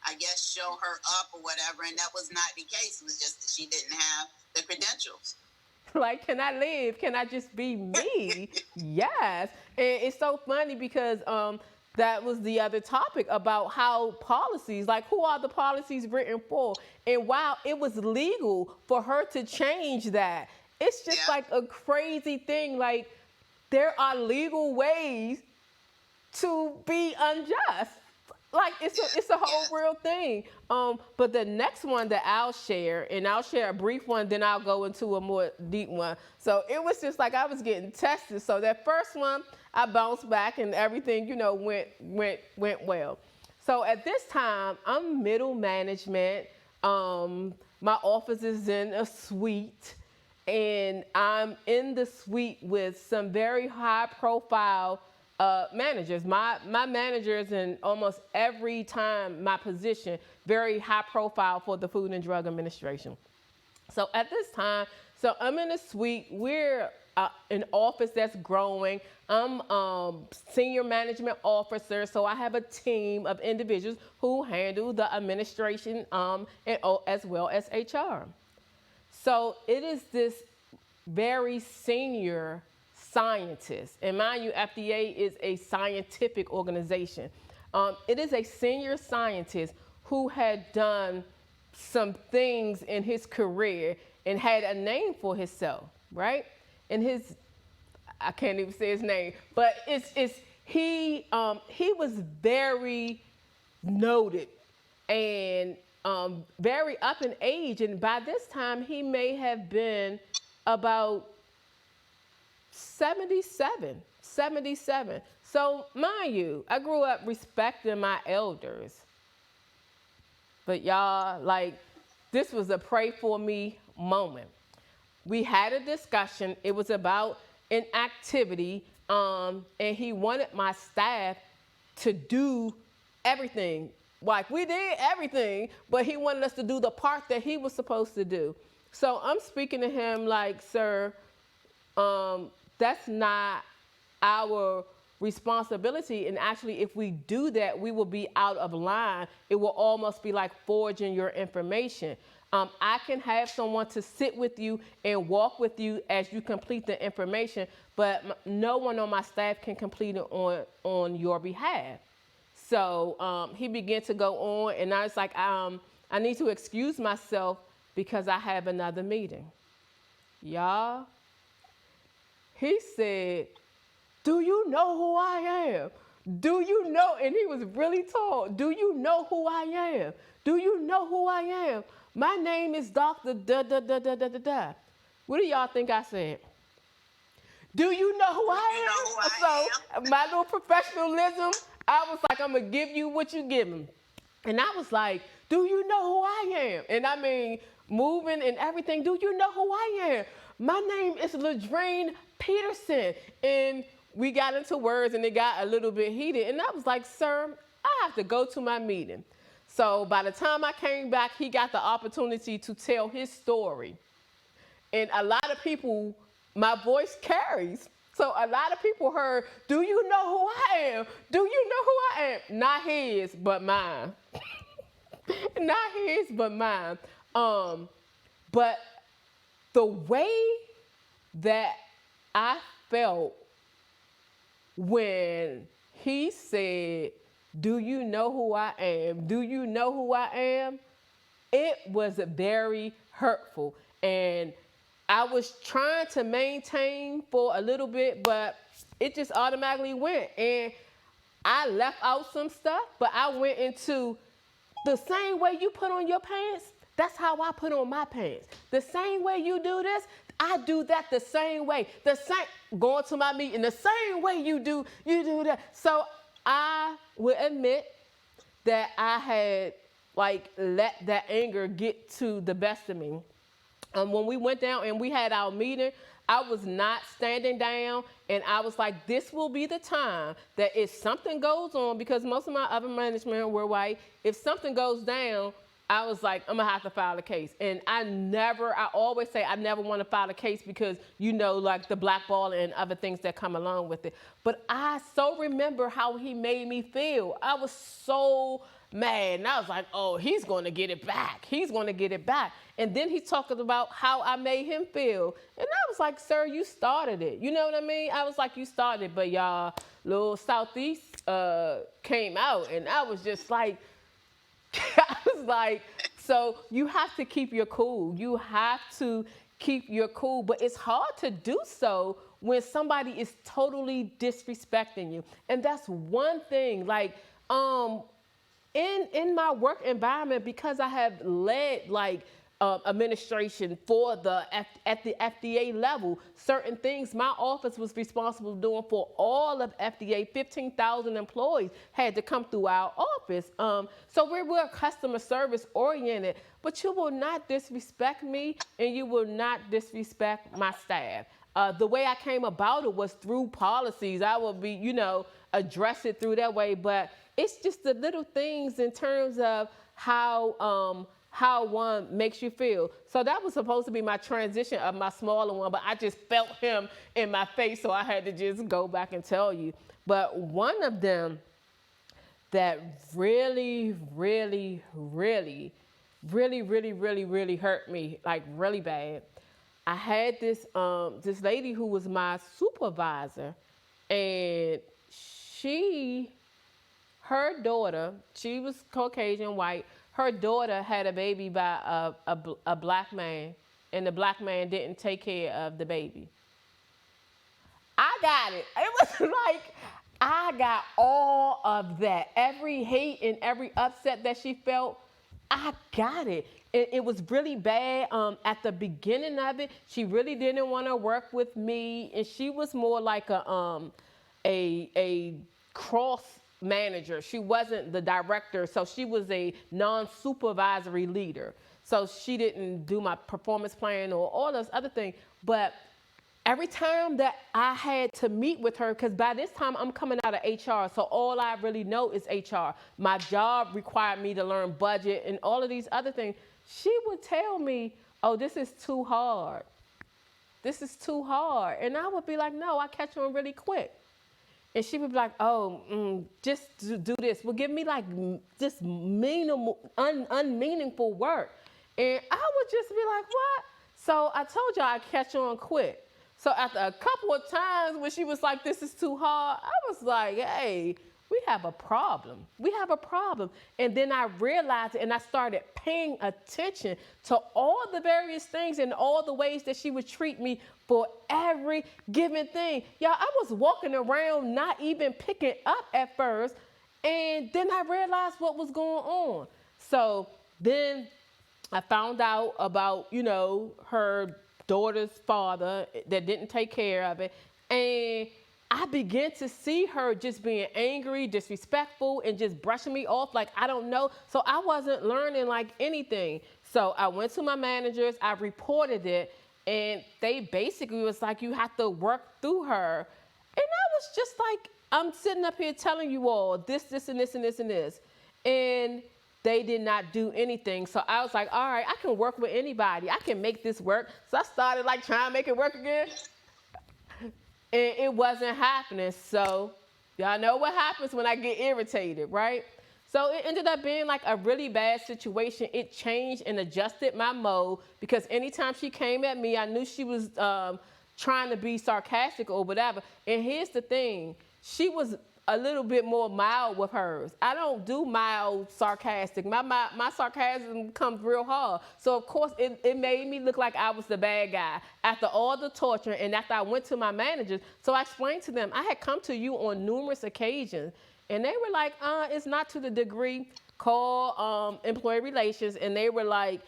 Speaker 5: I guess, show her up or whatever. And that was not the case. It was just that she didn't have the credentials.
Speaker 2: Like, can I live? Can I just be me? Yes. And it's so funny because that was the other topic about how policies, like, who are the policies written for? And while it was legal for her to change that, it's just like a crazy thing. Like, there are legal ways to be unjust. Like, it's a whole real thing. But the next one that I'll share, and I'll share a brief one, then I'll go into a more deep one. So it was just like I was getting tested. So that first one, I bounced back and everything, went well. So at this time, I'm middle management. My office is in a suite, and I'm in the suite with some very high profile managers. My managers in almost every time my position, very high profile for the Food and Drug Administration. So at this time, so I'm in a suite. We're an office that's growing. I'm senior management officer, so I have a team of individuals who handle the administration and as well as HR. So it is this very senior scientists. And mind you, FDA is a scientific organization. It is a senior scientist who had done some things in his career and had a name for himself, right? And I can't even say his name, but he was very noted and very up in age. And by this time, he may have been about 77. So mind you, I grew up respecting my elders. But y'all, like, this was a pray for me moment. We had a discussion. It was about an activity, and he wanted my staff to do everything. Like, we did everything, but he wanted us to do the part that he was supposed to do. So I'm speaking to him like, sir, that's not our responsibility. And actually, if we do that, we will be out of line. It will almost be like forging your information. I can have someone to sit with you and walk with you as you complete the information, but no one on my staff can complete it on your behalf. So he began to go on, and I was like, I need to excuse myself because I have another meeting. Y'all, he said, do you know who I am? Do you know? And he was really tall. Do you know who I am? Do you know who I am? My name is Dr. Da da da da da da da. What do y'all think I said? Do you know who I am? So my little professionalism, I was like, I'm going to give you what you give me. And I was like, do you know who I am? And I mean, moving and everything, do you know who I am? My name is Ladrine Peterson. And we got into words and it got a little bit heated. And I was like, sir, I have to go to my meeting. So by the time I came back, he got the opportunity to tell his story. And a lot of people, my voice carries. So a lot of people heard, do you know who I am? Do you know who I am? Not his, but mine. Not his, but mine. But the way that I felt when he said, do you know who I am? Do you know who I am? It was very hurtful. And I was trying to maintain for a little bit, but it just automatically went. And I left out some stuff, but I went into the same way you put on your pants, that's how I put on my pants. The same way you do this, I do that the same way. The same, going to my meeting, the same way you do that. So I will admit that I had let that anger get to the best of me. When we went down and we had our meeting, I was not standing down, and I was like, this will be the time that if something goes on, because most of my other management were white, if something goes down, I was like, I'm gonna have to file a case. And I always say I never want to file a case because, like the blackballing and other things that come along with it. But I so remember how he made me feel. I was so mad. And I was like, oh, he's going to get it back. He's going to get it back. And then he talked about how I made him feel. And I was like, sir, you started it. You know what I mean? I was like, you started, but y'all, little Southeast came out. And I was just like, I was like, so you have to keep your cool. You have to keep your cool. But it's hard to do so when somebody is totally disrespecting you. And that's one thing, in my work environment, because I have led administration for at the FDA level, certain things my office was responsible for doing for all of FDA. 15,000 employees had to come through our office. So we're customer service oriented, but you will not disrespect me and you will not disrespect my staff. The way I came about it was through policies. I will be, address it through that way, but it's just the little things in terms of how one makes you feel. So that was supposed to be my transition of my smaller one, but I just felt him in my face, so I had to just go back and tell you. But one of them that really, really, really, really, really, really, really hurt me, like really bad. I had this lady who was my supervisor, and her daughter, she was Caucasian white. Her daughter had a baby by a black man, and the black man didn't take care of the baby. I got it. It was like, I got all of that. Every hate and every upset that she felt, I got it. It was really bad. At the beginning of it, she really didn't want to work with me, and she was more like a cross manager. She wasn't the director, so she was a non-supervisory leader. So she didn't do my performance plan or all those other things. But every time that I had to meet with her, because by this time I'm coming out of HR, so all I really know is HR. My job required me to learn budget and all of these other things. She would tell me, oh, this is too hard. This is too hard. And I would be like, no, I catch on really quick. And she would be like, oh, just do this. Well, give me like just unmeaningful work. And I would just be like, what? So I told y'all I catch on quick. So after a couple of times when she was like, this is too hard, I was like, hey, we have a problem. We have a problem. And then I realized it and I started paying attention to all the various things and all the ways that she would treat me for every given thing. Y'all, I was walking around not even picking up at first. And then I realized what was going on. So then I found out about, her daughter's father that didn't take care of it. And I began to see her just being angry, disrespectful, and just brushing me off like I don't know. So I wasn't learning like anything. So I went to my managers, I reported it, and they basically was like, you have to work through her. And I was just like, I'm sitting up here telling you all this, and this, and this, and this. And they did not do anything. So I was like, all right, I can work with anybody. I can make this work. So I started like trying to make it work again. And it wasn't happening. So y'all know what happens when I get irritated, right? So it ended up being like a really bad situation. It changed and adjusted my mode because anytime she came at me, I knew she was trying to be sarcastic or whatever. And here's the thing. She was a little bit more mild with hers. I don't do mild sarcastic. My sarcasm comes real hard. So of course it made me look like I was the bad guy after all the torture and after I went to my managers. So I explained to them, I had come to you on numerous occasions and they were like, it's not to the degree. Call employee relations and they were like,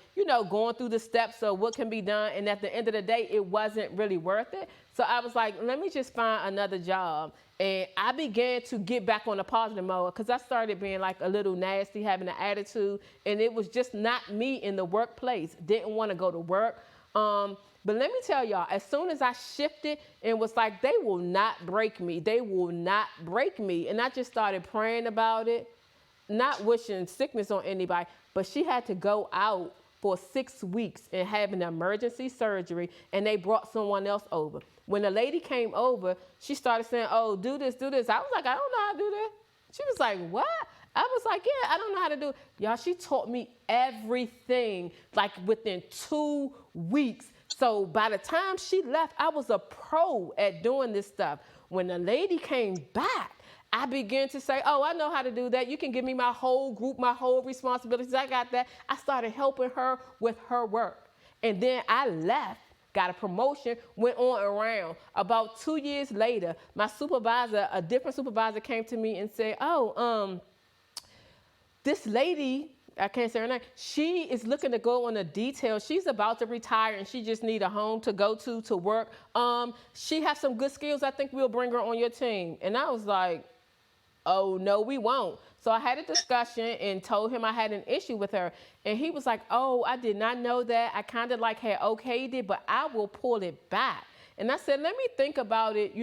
Speaker 2: going through the steps of what can be done. And at the end of the day, it wasn't really worth it. So I was like, let me just find another job. And I began to get back on a positive mode because I started being like a little nasty, having an attitude. And it was just not me in the workplace. Didn't want to go to work. But let me tell y'all, as soon as I shifted and was like, they will not break me. They will not break me. And I just started praying about it, not wishing sickness on anybody. But she had to go out for 6 weeks and have an emergency surgery. And they brought someone else over. When the lady came over, she started saying, oh, do this, do this. I was like, I don't know how to do that. She was like, what? I was like, yeah, I don't know how to do it. Y'all, she taught me everything like within 2 weeks. So by the time she left, I was a pro at doing this stuff. When the lady came back, I began to say, oh, I know how to do that. You can give me my whole group, my whole responsibilities. I got that. I started helping her with her work. And then I left. Got a promotion, went on around. About 2 years later, my supervisor, a different supervisor came to me and said, oh, this lady, I can't say her name, she is looking to go on a detail. She's about to retire and she just need a home to go to work. She has some good skills. I think we'll bring her on your team. And I was like, oh, no, we won't. So I had a discussion and told him I had an issue with her. And he was like, oh, I did not know that. I kind of like had okayed it, but I will pull it back. And I said, let me think about it,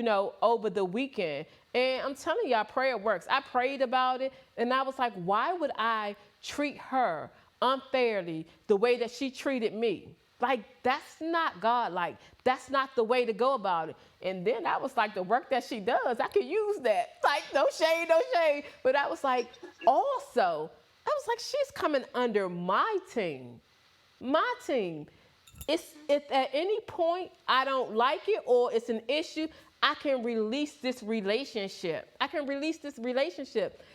Speaker 2: over the weekend. And I'm telling y'all, prayer works. I prayed about it. And I was like, why would I treat her unfairly the way that she treated me? Like, that's not God. Like, that's not the way to go about it. And then I was like, the work that she does, I could use that. Like, no shade, no shade. But I was like, also, I was like, she's coming under my team. My team. If at any point I don't like it or it's an issue, I can release this relationship.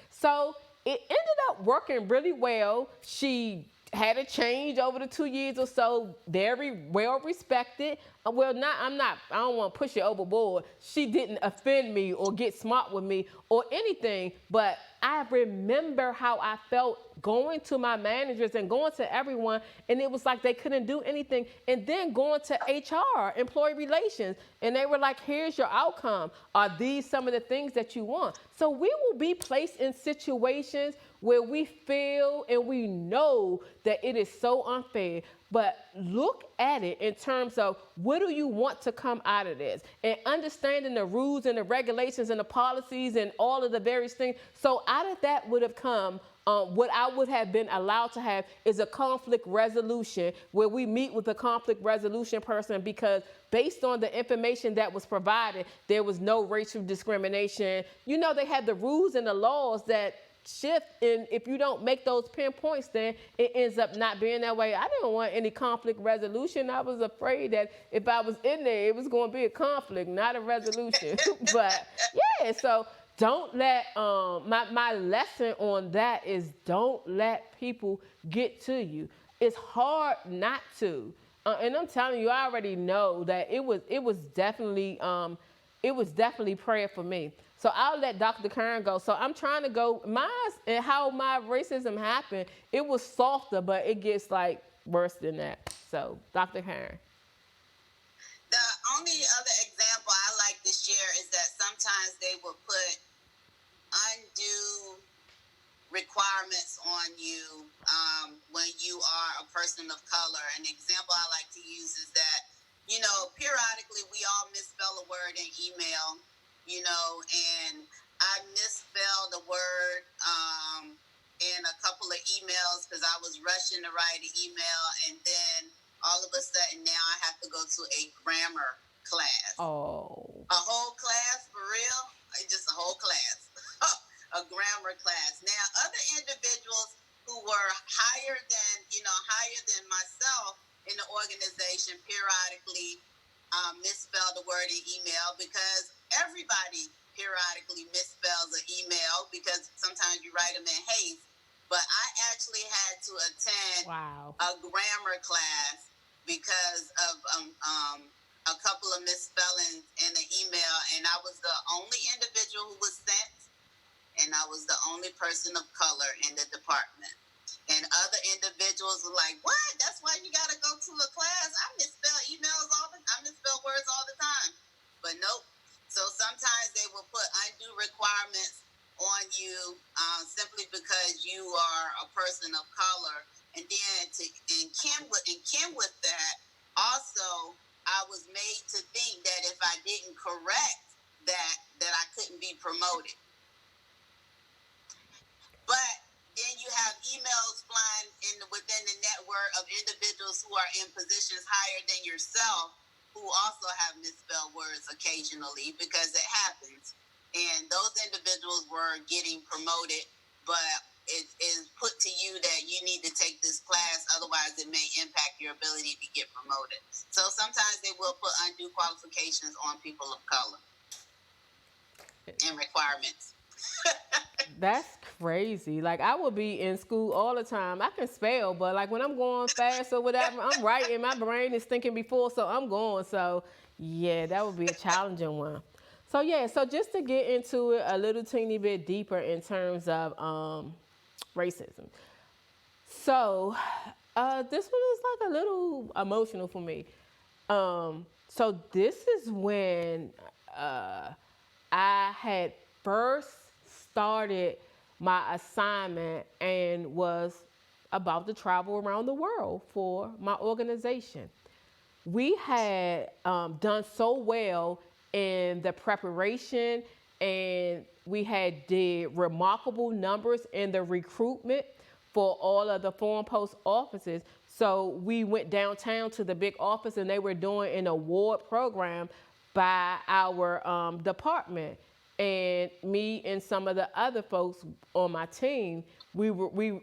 Speaker 2: So it ended up working really well. She had a change over the 2 years or so, very well respected. well, not I'm not. I don't want to push it overboard. She didn't offend me or get smart with me or anything, but I remember how I felt going to my managers and going to everyone, and it was like they couldn't do anything. And then going to HR, employee relations, and they were like, "Here's your outcome. Are these some of the things that you want?" So we will be placed in situations where we feel and we know that it is so unfair. But look at it in terms of what do you want to come out of this, and understanding the rules and the regulations and the policies and all of the various things. So out of that would have come what I would have been allowed to have is a conflict resolution where we meet with a conflict resolution person, because based on the information that was provided, there was no racial discrimination. You know, they had the rules and the laws that shift, and if you don't make those pinpoints, then it ends up not being that way. I didn't want any conflict resolution. I was afraid that if I was in there, it was going to be a conflict, not a resolution. But yeah, so don't let my lesson on that is don't let people get to you. It's hard not to, and I'm telling you, I already know that it was definitely prayer for me. So I'll let Dr. Karen go. So I'm trying to go mine, and how my racism happened. It was softer, but it gets like worse than that. So Dr. Karen.
Speaker 5: The only other example I like to share is that sometimes they will put undue requirements on you when you are a person of color. An example I like to use is that, you know, periodically we all misspell a word in email, you know, and I misspelled a word in a couple of emails because I was rushing to write an email, and then all of a sudden now I have to go to a grammar class.
Speaker 2: Oh.
Speaker 5: A whole class, for real? Just a whole class. A grammar class. Now, other individuals who were higher than myself in the organization periodically misspelled the word in email, because everybody periodically misspells an email because sometimes you write them in haste. But I actually had to attend a grammar class because of a couple of misspellings in the email, and I was the only individual who was sent, and I was the only person of color in the department. And other individuals were like, "What? That's why you got to go to a class? I misspell I misspell words all the time." But nope. So sometimes they will put undue requirements on you simply because you are a person of color. And then in kin with that, also, I was made to think that if I didn't correct that I couldn't be promoted. But then you have emails flying within the network of individuals who are in positions higher than yourself, who also have misspelled words occasionally, because it happens. And those individuals were getting promoted, but it is put to you that you need to take this class, otherwise it may impact your ability to get promoted. So sometimes they will put undue qualifications on people of color and requirements.
Speaker 2: That's crazy. Like, I would be in school all the time. I can spell, but like when I'm going fast or whatever, I'm writing. My brain is thinking before, so I'm going. So yeah, that would be a challenging one. So yeah, so just to get into it a little teeny bit deeper in terms of racism. So this one is like a little emotional for me. So this is when I had first started my assignment and was about to travel around the world for my organization. We had done so well in the preparation, and we had did remarkable numbers in the recruitment for all of the foreign post offices. So we went downtown to the big office, and they were doing an award program by our department. And me and some of the other folks on my team, we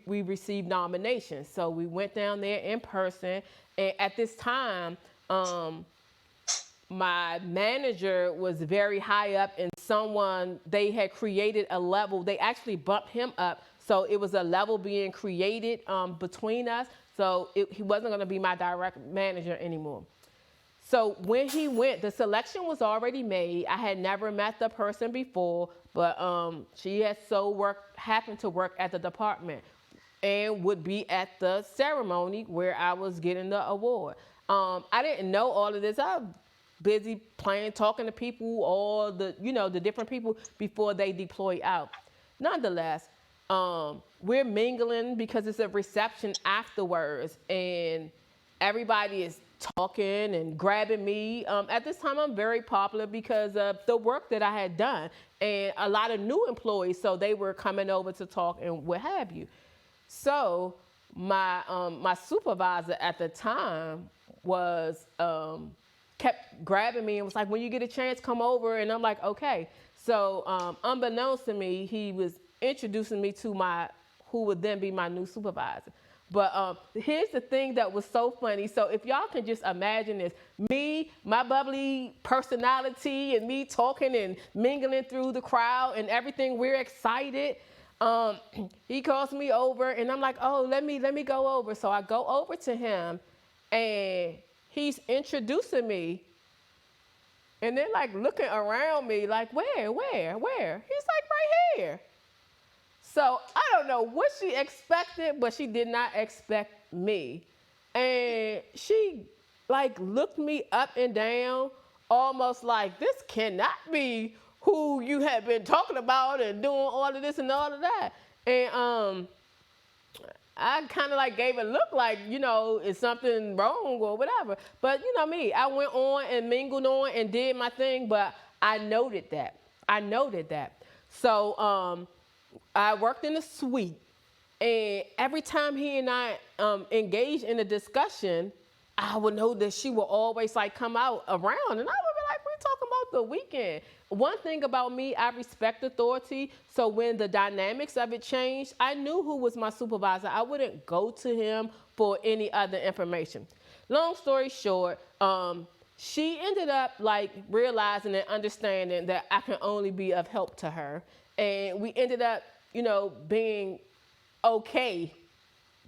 Speaker 2: received nominations. So we went down there in person. And at this time, my manager was very high up, and they had created a level. They actually bumped him up. So it was a level being created between us. So he wasn't going to be my direct manager anymore. So when he went, the selection was already made. I had never met the person before, but she had happened to work at the department and would be at the ceremony where I was getting the award. I didn't know all of this. I was busy playing, talking to people, all the different people before they deploy out. Nonetheless, we're mingling because it's a reception afterwards, and everybody is talking and grabbing me. At this time, I'm very popular because of the work that I had done, and a lot of new employees, so they were coming over to talk and what have you. So my supervisor at the time was kept grabbing me and was like, when you get a chance, come over. And I'm like, okay. So unbeknownst to me, he was introducing me to who would then be my new supervisor. But here's the thing that was so funny. So if y'all can just imagine this, me, my bubbly personality, and me talking and mingling through the crowd and everything, we're excited. He calls me over and I'm like, oh, let me go over. So I go over to him and he's introducing me. And they're like looking around me like, where? He's like, right here. So I don't know what she expected, but she did not expect me. And she like looked me up and down, almost like, this cannot be who you have been talking about and doing all of this and all of that. And I kind of like gave a look like, is something wrong or whatever. But you know me, I went on and mingled on and did my thing, but I noted that. So I worked in a suite, and every time he and I engaged in a discussion, I would know that she would always like come out around, and I would be like, we're talking about the weekend. One thing about me, I respect authority. So when the dynamics of it changed, I knew who was my supervisor. I wouldn't go to him for any other information. Long story short, she ended up like realizing and understanding that I can only be of help to her. And we ended up, being okay.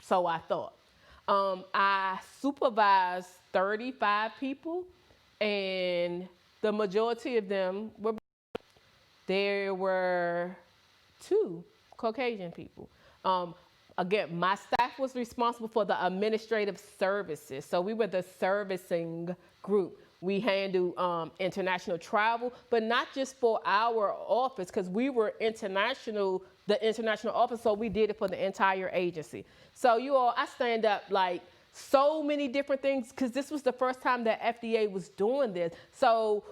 Speaker 2: So I thought. I supervised 35 people, and the majority of them were black. There were 2 Caucasian people. Again, my staff was responsible for the administrative services. So we were the servicing group. We handled international travel, but not just for our office, because we were the international office, so we did it for the entire agency. So I stand up like so many different things, because this was the first time that FDA was doing this. So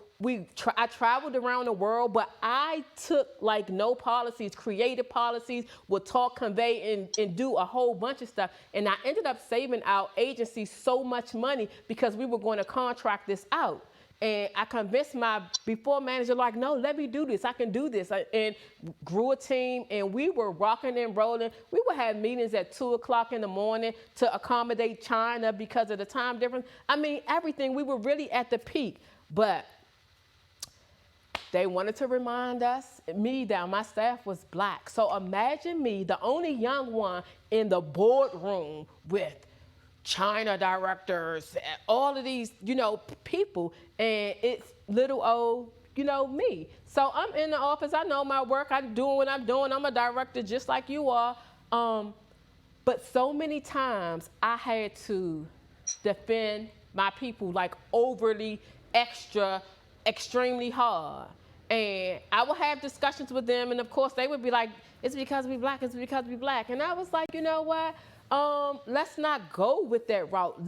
Speaker 2: I traveled around the world, but I took like no policies, creative policies, would talk, convey, and do a whole bunch of stuff. And I ended up saving our agency so much money because we were going to contract this out. And I convinced my before manager, like, no, let me do this. I can do this. And grew a team, and we were rocking and rolling. We would have meetings at 2 o'clock in the morning to accommodate China because of the time difference. I mean, everything. We were really at the peak. But they wanted to remind me that my staff was black. So imagine me, the only young one in the boardroom with China directors, all of these, people, and it's little old, me. So I'm in the office. I know my work. I'm doing what I'm doing. I'm a director just like you are. But so many times I had to defend my people like overly extremely hard. And I would have discussions with them, and of course they would be like, it's because we black, it's because we black. And I was like, you know what? Let's not go with that route.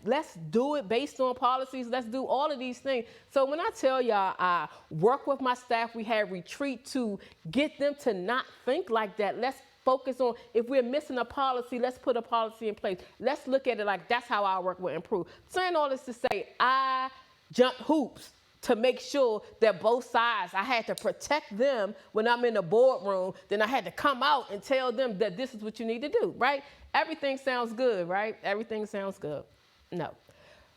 Speaker 2: Let's do it based on policies. Let's do all of these things. So when I tell y'all I work with my staff, we had retreat to get them to not think like that. Let's focus on, if we're missing a policy, let's put a policy in place. Let's look at it like that's how our work will improve. Saying all this to say, I jumped hoops to make sure that both sides, I had to protect them when I'm in the boardroom. Then I had to come out and tell them that this is what you need to do, right? Everything sounds good, right? Everything sounds good. No.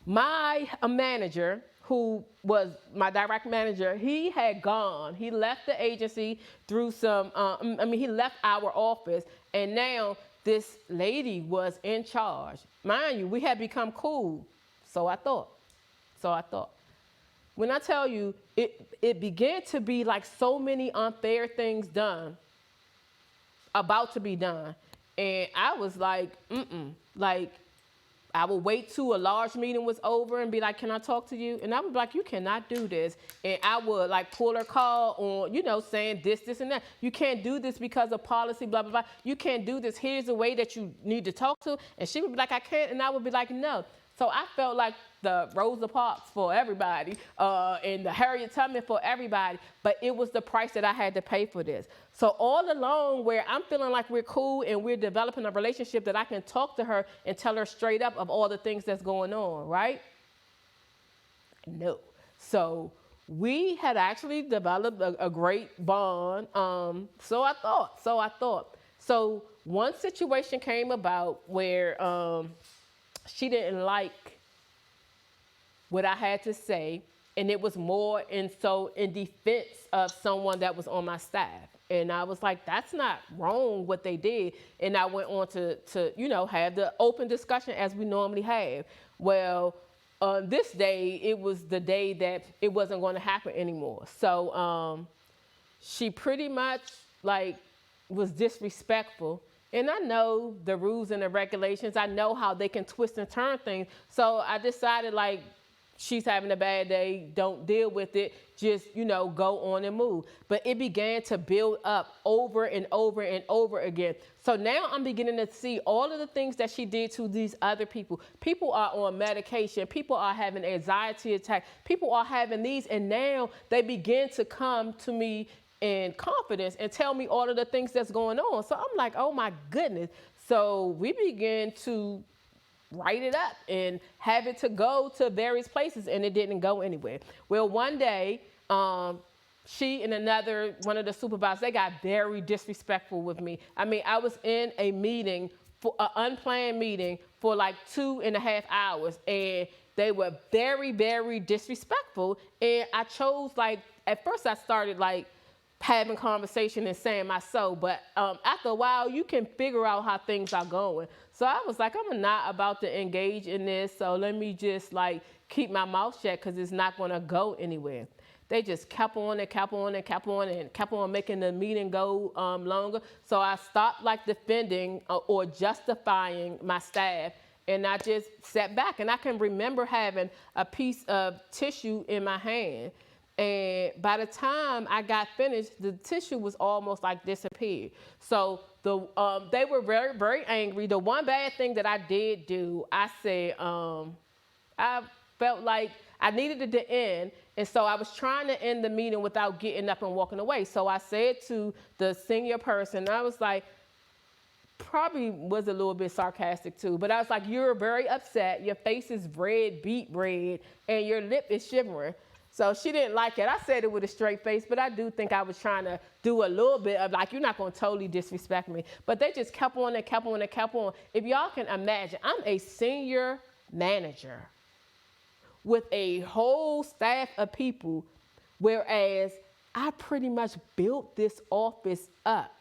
Speaker 2: My manager, who was my direct manager, he had gone. He left the agency through he left our office, and now this lady was in charge. Mind you, we had become cool, so I thought. So I thought. When I tell you, it began to be like so many unfair things done, about to be done. And I was like, like, I would wait till a large meeting was over and be like, can I talk to you? And I would be like, you cannot do this. And I would like pull her call on, saying this, and that. You can't do this because of policy, blah, blah, blah. You can't do this. Here's the way that you need to talk to. And she would be like, I can't. And I would be like, no. So I felt like the Rosa Parks for everybody and the Harriet Tubman for everybody. But it was the price that I had to pay for this. So all along where I'm feeling like we're cool and we're developing a relationship that I can talk to her and tell her straight up of all the things that's going on, right? No. So we had actually developed a great bond. So I thought. So one situation came about where she didn't like what I had to say, and it was more in defense of someone that was on my staff. And I was like, that's not wrong what they did. And I went on to have the open discussion as we normally have. Well, on this day, it was the day that it wasn't going to happen anymore. So she pretty much like was disrespectful. And I know the rules and the regulations. I know how they can twist and turn things. So I decided, like, she's having a bad day, don't deal with it, just, go on and move. But it began to build up over and over and over again. So now I'm beginning to see all of the things that she did to these other people. People are on medication. People are having anxiety attacks. People are having these, and now they begin to come to me in confidence and tell me all of the things that's going on. So I'm like, oh my goodness. So we begin to write it up and have it to go to various places, and it didn't go anywhere. Well, one day, she and one of the supervisors, they got very disrespectful with me. I mean, I was in a meeting, for an unplanned meeting for like 2.5 hours, and they were very, very disrespectful. And I chose, like, at first I started like having conversation and saying my so, but after a while you can figure out how things are going. So I was like, I'm not about to engage in this, so let me just like keep my mouth shut because it's not going to go anywhere. They just kept on making the meeting go longer. So I stopped like defending or justifying my staff, and I just sat back. And I can remember having a piece of tissue in my hand. And by the time I got finished, the tissue was almost like disappeared. So they were very, very angry. The one bad thing that I did do, I said, I felt like I needed it to end. And so I was trying to end the meeting without getting up and walking away. So I said to the senior person, I was like, probably was a little bit sarcastic too, but I was like, you're very upset. Your face is red, beet red, and your lip is shivering. So she didn't like it. I said it with a straight face, but I do think I was trying to do a little bit of like, you're not going to totally disrespect me. But they just kept on and kept on and kept on. If y'all can imagine, I'm a senior manager with a whole staff of people, whereas I pretty much built this office up.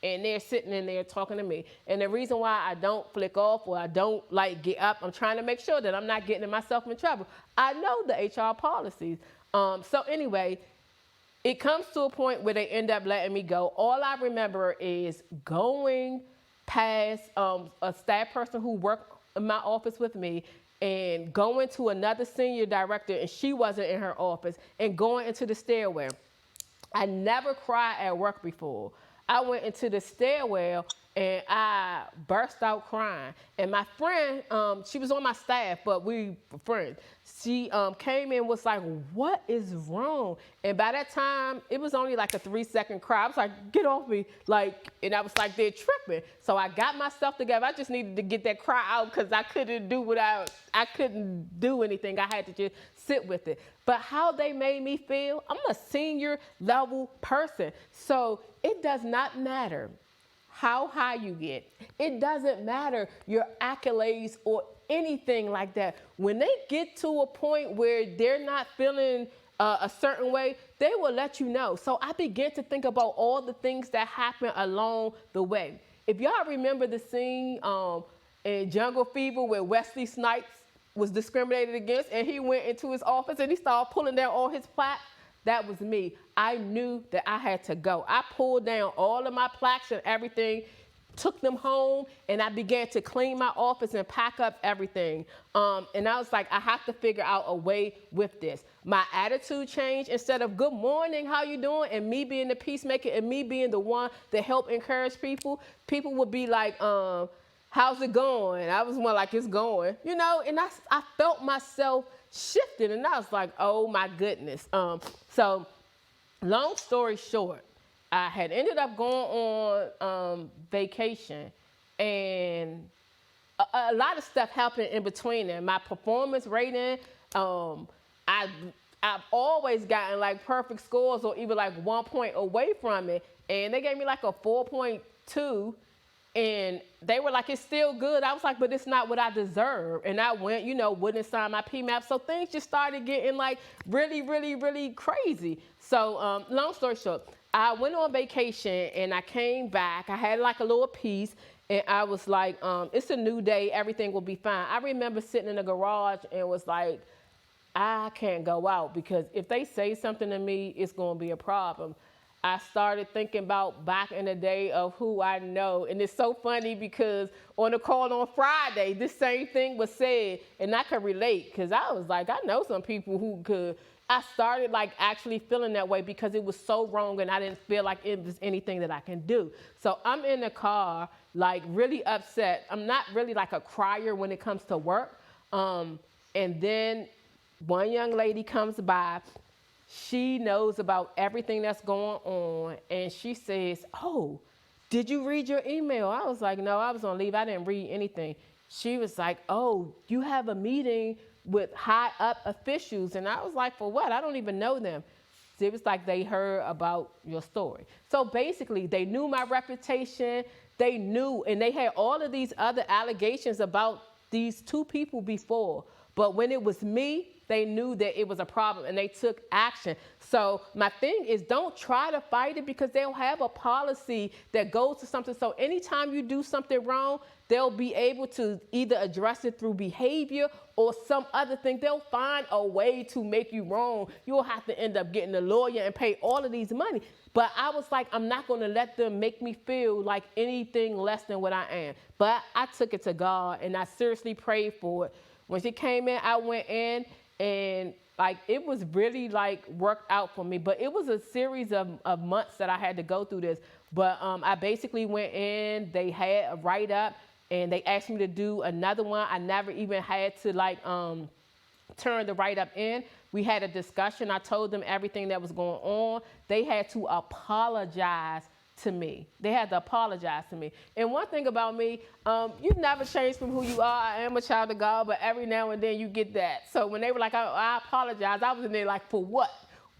Speaker 2: And they're sitting in there talking to me. And the reason why I don't flick off or I don't like get up, I'm trying to make sure that I'm not getting myself in trouble. I know the HR policies. So anyway, it comes to a point where they end up letting me go. All I remember is going past a staff person who worked in my office with me and going to another senior director, and she wasn't in her office, and going into the stairwell. I never cried at work before. I went into the stairwell and I burst out crying. And my friend, she was on my staff, but we were friends. She came in and was like, what is wrong? And by that time, it was only like a 3-second cry. I was like, get off me. And I was like, they're tripping. So I got myself together. I just needed to get that cry out because I couldn't do I couldn't do anything. I had to just sit with it. But how they made me feel, I'm a senior level person. So it does not matter how high you get. It doesn't matter your accolades or anything like that. When they get to a point where they're not feeling a certain way, they will let you know. So I began to think about all the things that happened along the way. If y'all remember the scene in Jungle Fever with Wesley Snipes was discriminated against, and he went into his office and he started pulling down all his plaques. That was me. I knew that I had to go. I pulled down all of my plaques and everything, took them home, and I began to clean my office and pack up everything. And I was like, I have to figure out a way with this. My attitude changed. Instead of good morning, how you doing, and me being the peacemaker and me being the one that help encourage people, people would be like, how's it going? I was more like, it's going, you know, and I felt myself shifting, and I was like, oh my goodness. So long story short, I had ended up going on vacation, and a lot of stuff happened in between there. My performance rating, I've always gotten like perfect scores or even like 1 point away from it, and they gave me like a 4.2. And they were like, it's still good. I was like, but it's not what I deserve. And I went, you know, wouldn't sign my PMAP. So things just started getting like really, really, really crazy. So long story short, I went on vacation and I came back. I had like a little piece, and I was like, it's a new day. Everything will be fine. I remember sitting in the garage and was like, I can't go out because if they say something to me, it's going to be a problem. I started thinking about back in the day of who I know. And it's so funny because on the call on Friday, this same thing was said, and I could relate because I was like, I know some people who could. I started like actually feeling that way because it was so wrong and I didn't feel like it was anything that I can do. So I'm in the car, like really upset. I'm not really like a crier when it comes to work. And then one young lady comes by. She knows about everything that's going on, and she says, oh, did you read your email? I was like, no, I was on leave. I didn't read anything. She was like, oh, you have a meeting with high up officials. And I was like, for what? I don't even know them. It was like they heard about your story. So basically, they knew my reputation. They knew, and they had all of these other allegations about these two people before. But when it was me, they knew that it was a problem and they took action. So my thing is, don't try to fight it because they'll have a policy that goes to something. So anytime you do something wrong, they'll be able to either address it through behavior or some other thing. They'll find a way to make you wrong. You'll have to end up getting a lawyer and pay all of these money. But I was like, I'm not going to let them make me feel like anything less than what I am. But I took it to God and I seriously prayed for it. When she came in, I went in, and like it was really like worked out for me. But it was a series of months that I had to go through this. But I basically went in, they had a write-up, and they asked me to do another one. I never even had to like turn the write-up in. We had a discussion. I told them everything that was going on. They had to apologize to me. They had to apologize to me. And one thing about me, you never change from who you are. I am a child of God, but every now and then you get that. So when they were like, I apologize, I was in there like, for what?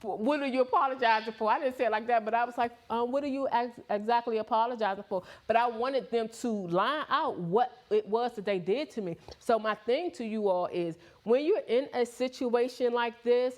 Speaker 2: What are you apologizing for? I didn't say it like that, but I was like, what are you exactly apologizing for? But I wanted them to line out what it was that they did to me. So my thing to you all is, when you're in a situation like this,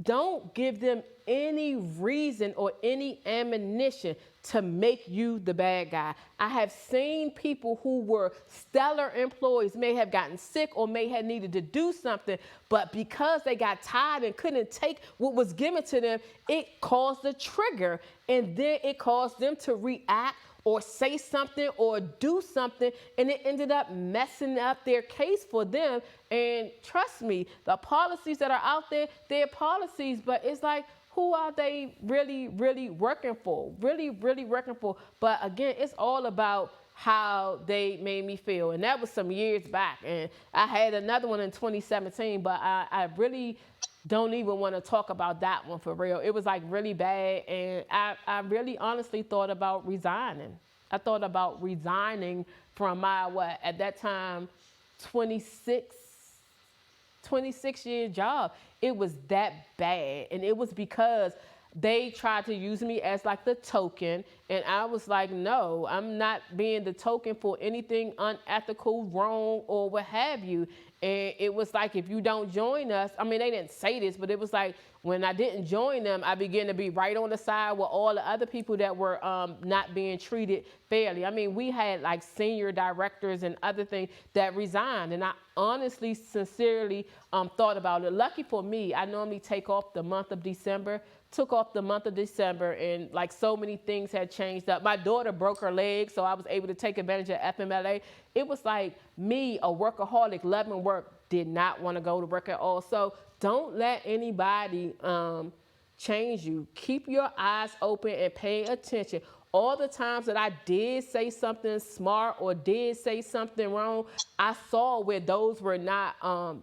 Speaker 2: don't give them any reason or any ammunition to make you the bad guy. I have seen people who were stellar employees, may have gotten sick or may have needed to do something, but because they got tired and couldn't take what was given to them, it caused a trigger, and then it caused them to react or say something or do something, and it ended up messing up their case for them. And trust me, the policies that are out there, they're policies, but it's like, who are they really, really working for? Really, really working for. But again, it's all about how they made me feel. And that was some years back. And I had another one in 2017, but I really don't even want to talk about that one for real. It was like really bad. And I really honestly thought about resigning. I thought about resigning from my, at that time, 26-year job. It was that bad. And it was because they tried to use me as like the token. And I was like, no, I'm not being the token for anything unethical, wrong, or what have you. And it was like, if you don't join us, I mean, they didn't say this, but it was like, when I didn't join them, I began to be right on the side with all the other people that were not being treated fairly. I mean, we had like senior directors and other things that resigned, and I honestly, sincerely thought about it. Lucky for me, I normally take off the month of December. Took off the month of December, and like so many things had changed up. My daughter broke her leg, so I was able to take advantage of FMLA. It was like me, a workaholic, loving work, did not want to go to work at all. So don't let anybody change you. Keep your eyes open and pay attention. All the times that I did say something smart or did say something wrong, I saw where those were not,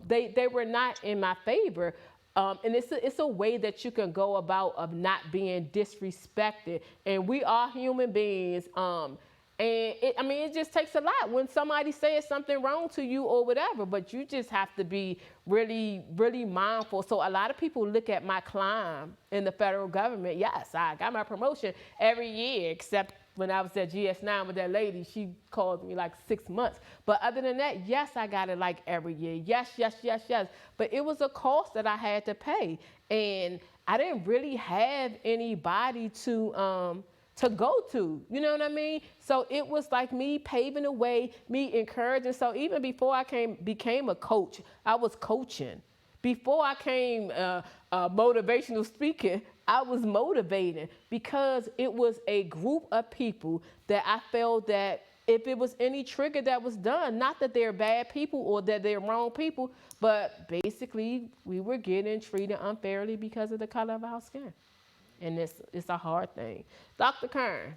Speaker 2: they were not in my favor. And it's a way that you can go about of not being disrespected. And we are human beings. It just takes a lot when somebody says something wrong to you or whatever, but you just have to be really, really mindful. So a lot of people look at my climb in the federal government. Yes, I got my promotion every year, except when I was at GS9 with that lady, she called me like 6 months. But other than that, yes, I got it like every year. Yes, yes, yes, yes. But it was a cost that I had to pay. And I didn't really have anybody to go to, you know what I mean? So it was like me paving the way, me encouraging. So even before I became a coach, I was coaching. Before I came motivational speaking, I was motivating because it was a group of people that I felt that if it was any trigger that was done, not that they're bad people or that they're wrong people, but basically we were getting treated unfairly because of the color of our skin. And it's a hard thing. Dr. Kern.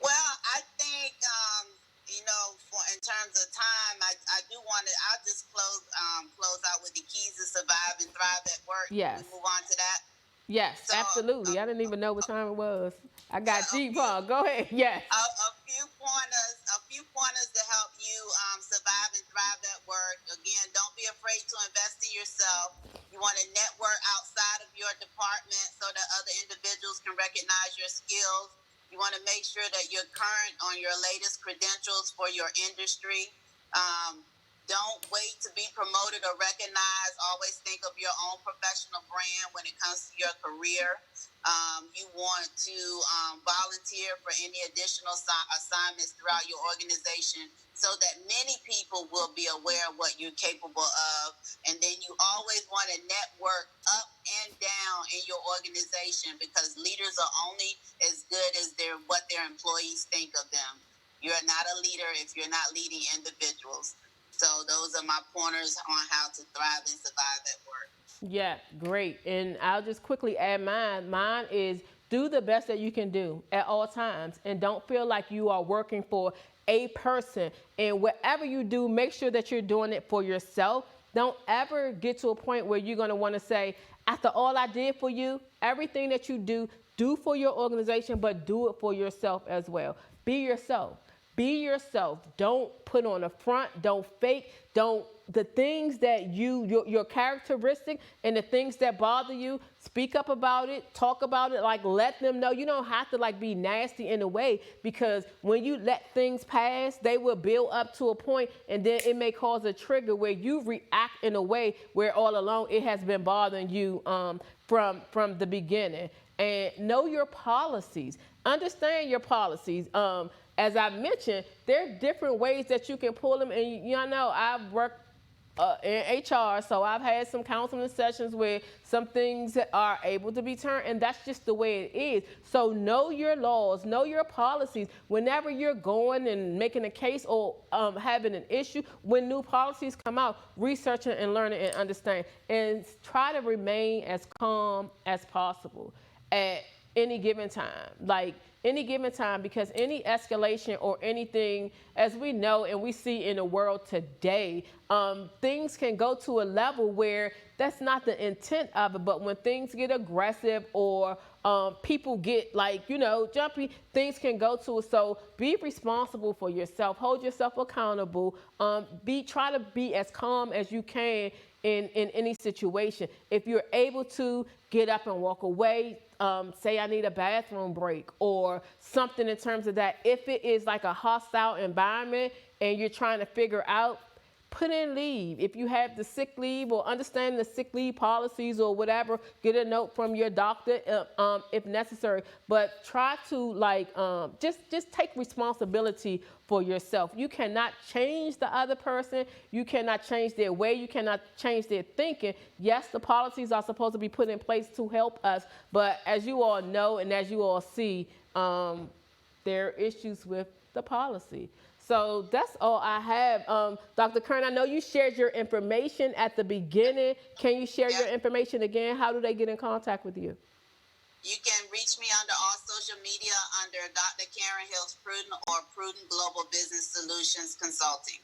Speaker 5: Well, I think, in terms of time, I do want to. I'll just close out with the keys to survive and thrive at work.
Speaker 2: Yes.
Speaker 5: We move on to that.
Speaker 2: Yes, so, absolutely. I didn't even know what time it was. I got deep, huh? Go ahead. Yes.
Speaker 5: A few pointers to help you survive and thrive at work. Again, don't be afraid to invest in yourself. You want to network outside of your department so that other individuals can recognize your skills. You want to make sure that you're current on your latest credentials for your industry. Don't wait to be promoted or recognized. Always think of your own professional brand when it comes to your career. You want to volunteer for any additional assignments throughout your organization so that many people will be aware of what you're capable of. And then you always want to network up and down in your organization because leaders are only as good as what their employees think of them. You're not a leader if you're not leading individuals. So those are my pointers on how to thrive and survive at work.
Speaker 2: Yeah, great. And I'll just quickly add mine. Mine is do the best that you can do at all times and don't feel like you are working for a person. And whatever you do, make sure that you're doing it for yourself. Don't ever get to a point where you're going to want to say, after all I did for you, everything that you do for your organization, but do it for yourself as well. Be yourself. Be yourself. Don't put on a front. Don't fake. The things that your characteristic and the things that bother you, speak up about it, talk about it, like let them know. You don't have to like be nasty in a way because when you let things pass, they will build up to a point and then it may cause a trigger where you react in a way where all along it has been bothering you from the beginning. And know your policies. Understand your policies. As I mentioned, there are different ways that you can pull them. And you know, I've worked in HR, so I've had some counseling sessions where some things are able to be turned, and that's just the way it is. So know your laws, know your policies. Whenever you're going and making a case or having an issue, when new policies come out, research it and learn it and understand. And try to remain as calm as possible at any given time. Like, any given time, because any escalation or anything, as we know and we see in the world today, things can go to a level where that's not the intent of it. But when things get aggressive or people get like, jumpy, things can go to it. So be responsible for yourself. Hold yourself accountable. Try to be as calm as you can in any situation. If you're able to get up and walk away, say I need a bathroom break or something in terms of that. If it is like a hostile environment and you're trying to figure out, put in leave. If you have the sick leave or understand the sick leave policies or whatever, get a note from your doctor if necessary. But try to just take responsibility for yourself. You cannot change the other person. You cannot change their way. You cannot change their thinking. Yes, the policies are supposed to be put in place to help us, but as you all know and as you all see, there are issues with the policy. So that's all I have. Dr. Kern, I know you shared your information at the beginning. Can you share your information again? How do they get in contact with you?
Speaker 5: You can reach me under all social media under Dr. Karen Hills Pruden or Pruden Global Business Solutions Consulting.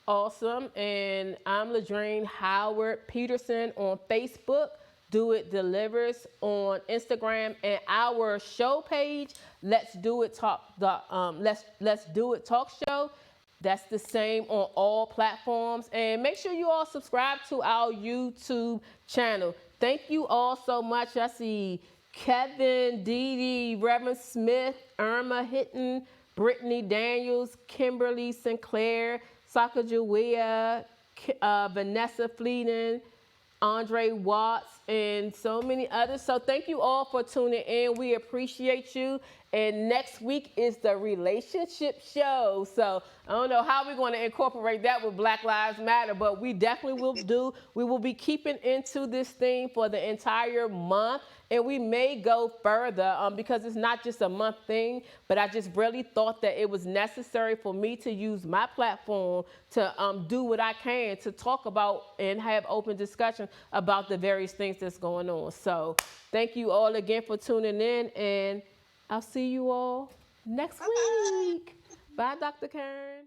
Speaker 2: Awesome. And I'm Ladrine Howard Peterson on Facebook. Do It Delivers on Instagram, and our show page, Let's Do It Talk. Let's Do It Talk Show. That's the same on all platforms. And make sure you all subscribe to our YouTube channel. Thank you all so much. I see Kevin, Dee Dee, Reverend Smith, Irma Hitton, Brittany Daniels, Kimberly Sinclair, Sakajuwea, Vanessa Fleeting, Andre Watts, and so many others. So thank you all for tuning in. We appreciate you. And next week is the relationship show. So I don't know how we're going to incorporate that with Black Lives Matter, but we definitely will do. We will be keeping into this thing for the entire month. And we may go further because it's not just a month thing, but I just really thought that it was necessary for me to use my platform to do what I can to talk about and have open discussion about the various things that's going on. So thank you all again for tuning in, and I'll see you all next week. Bye, Dr. Karen.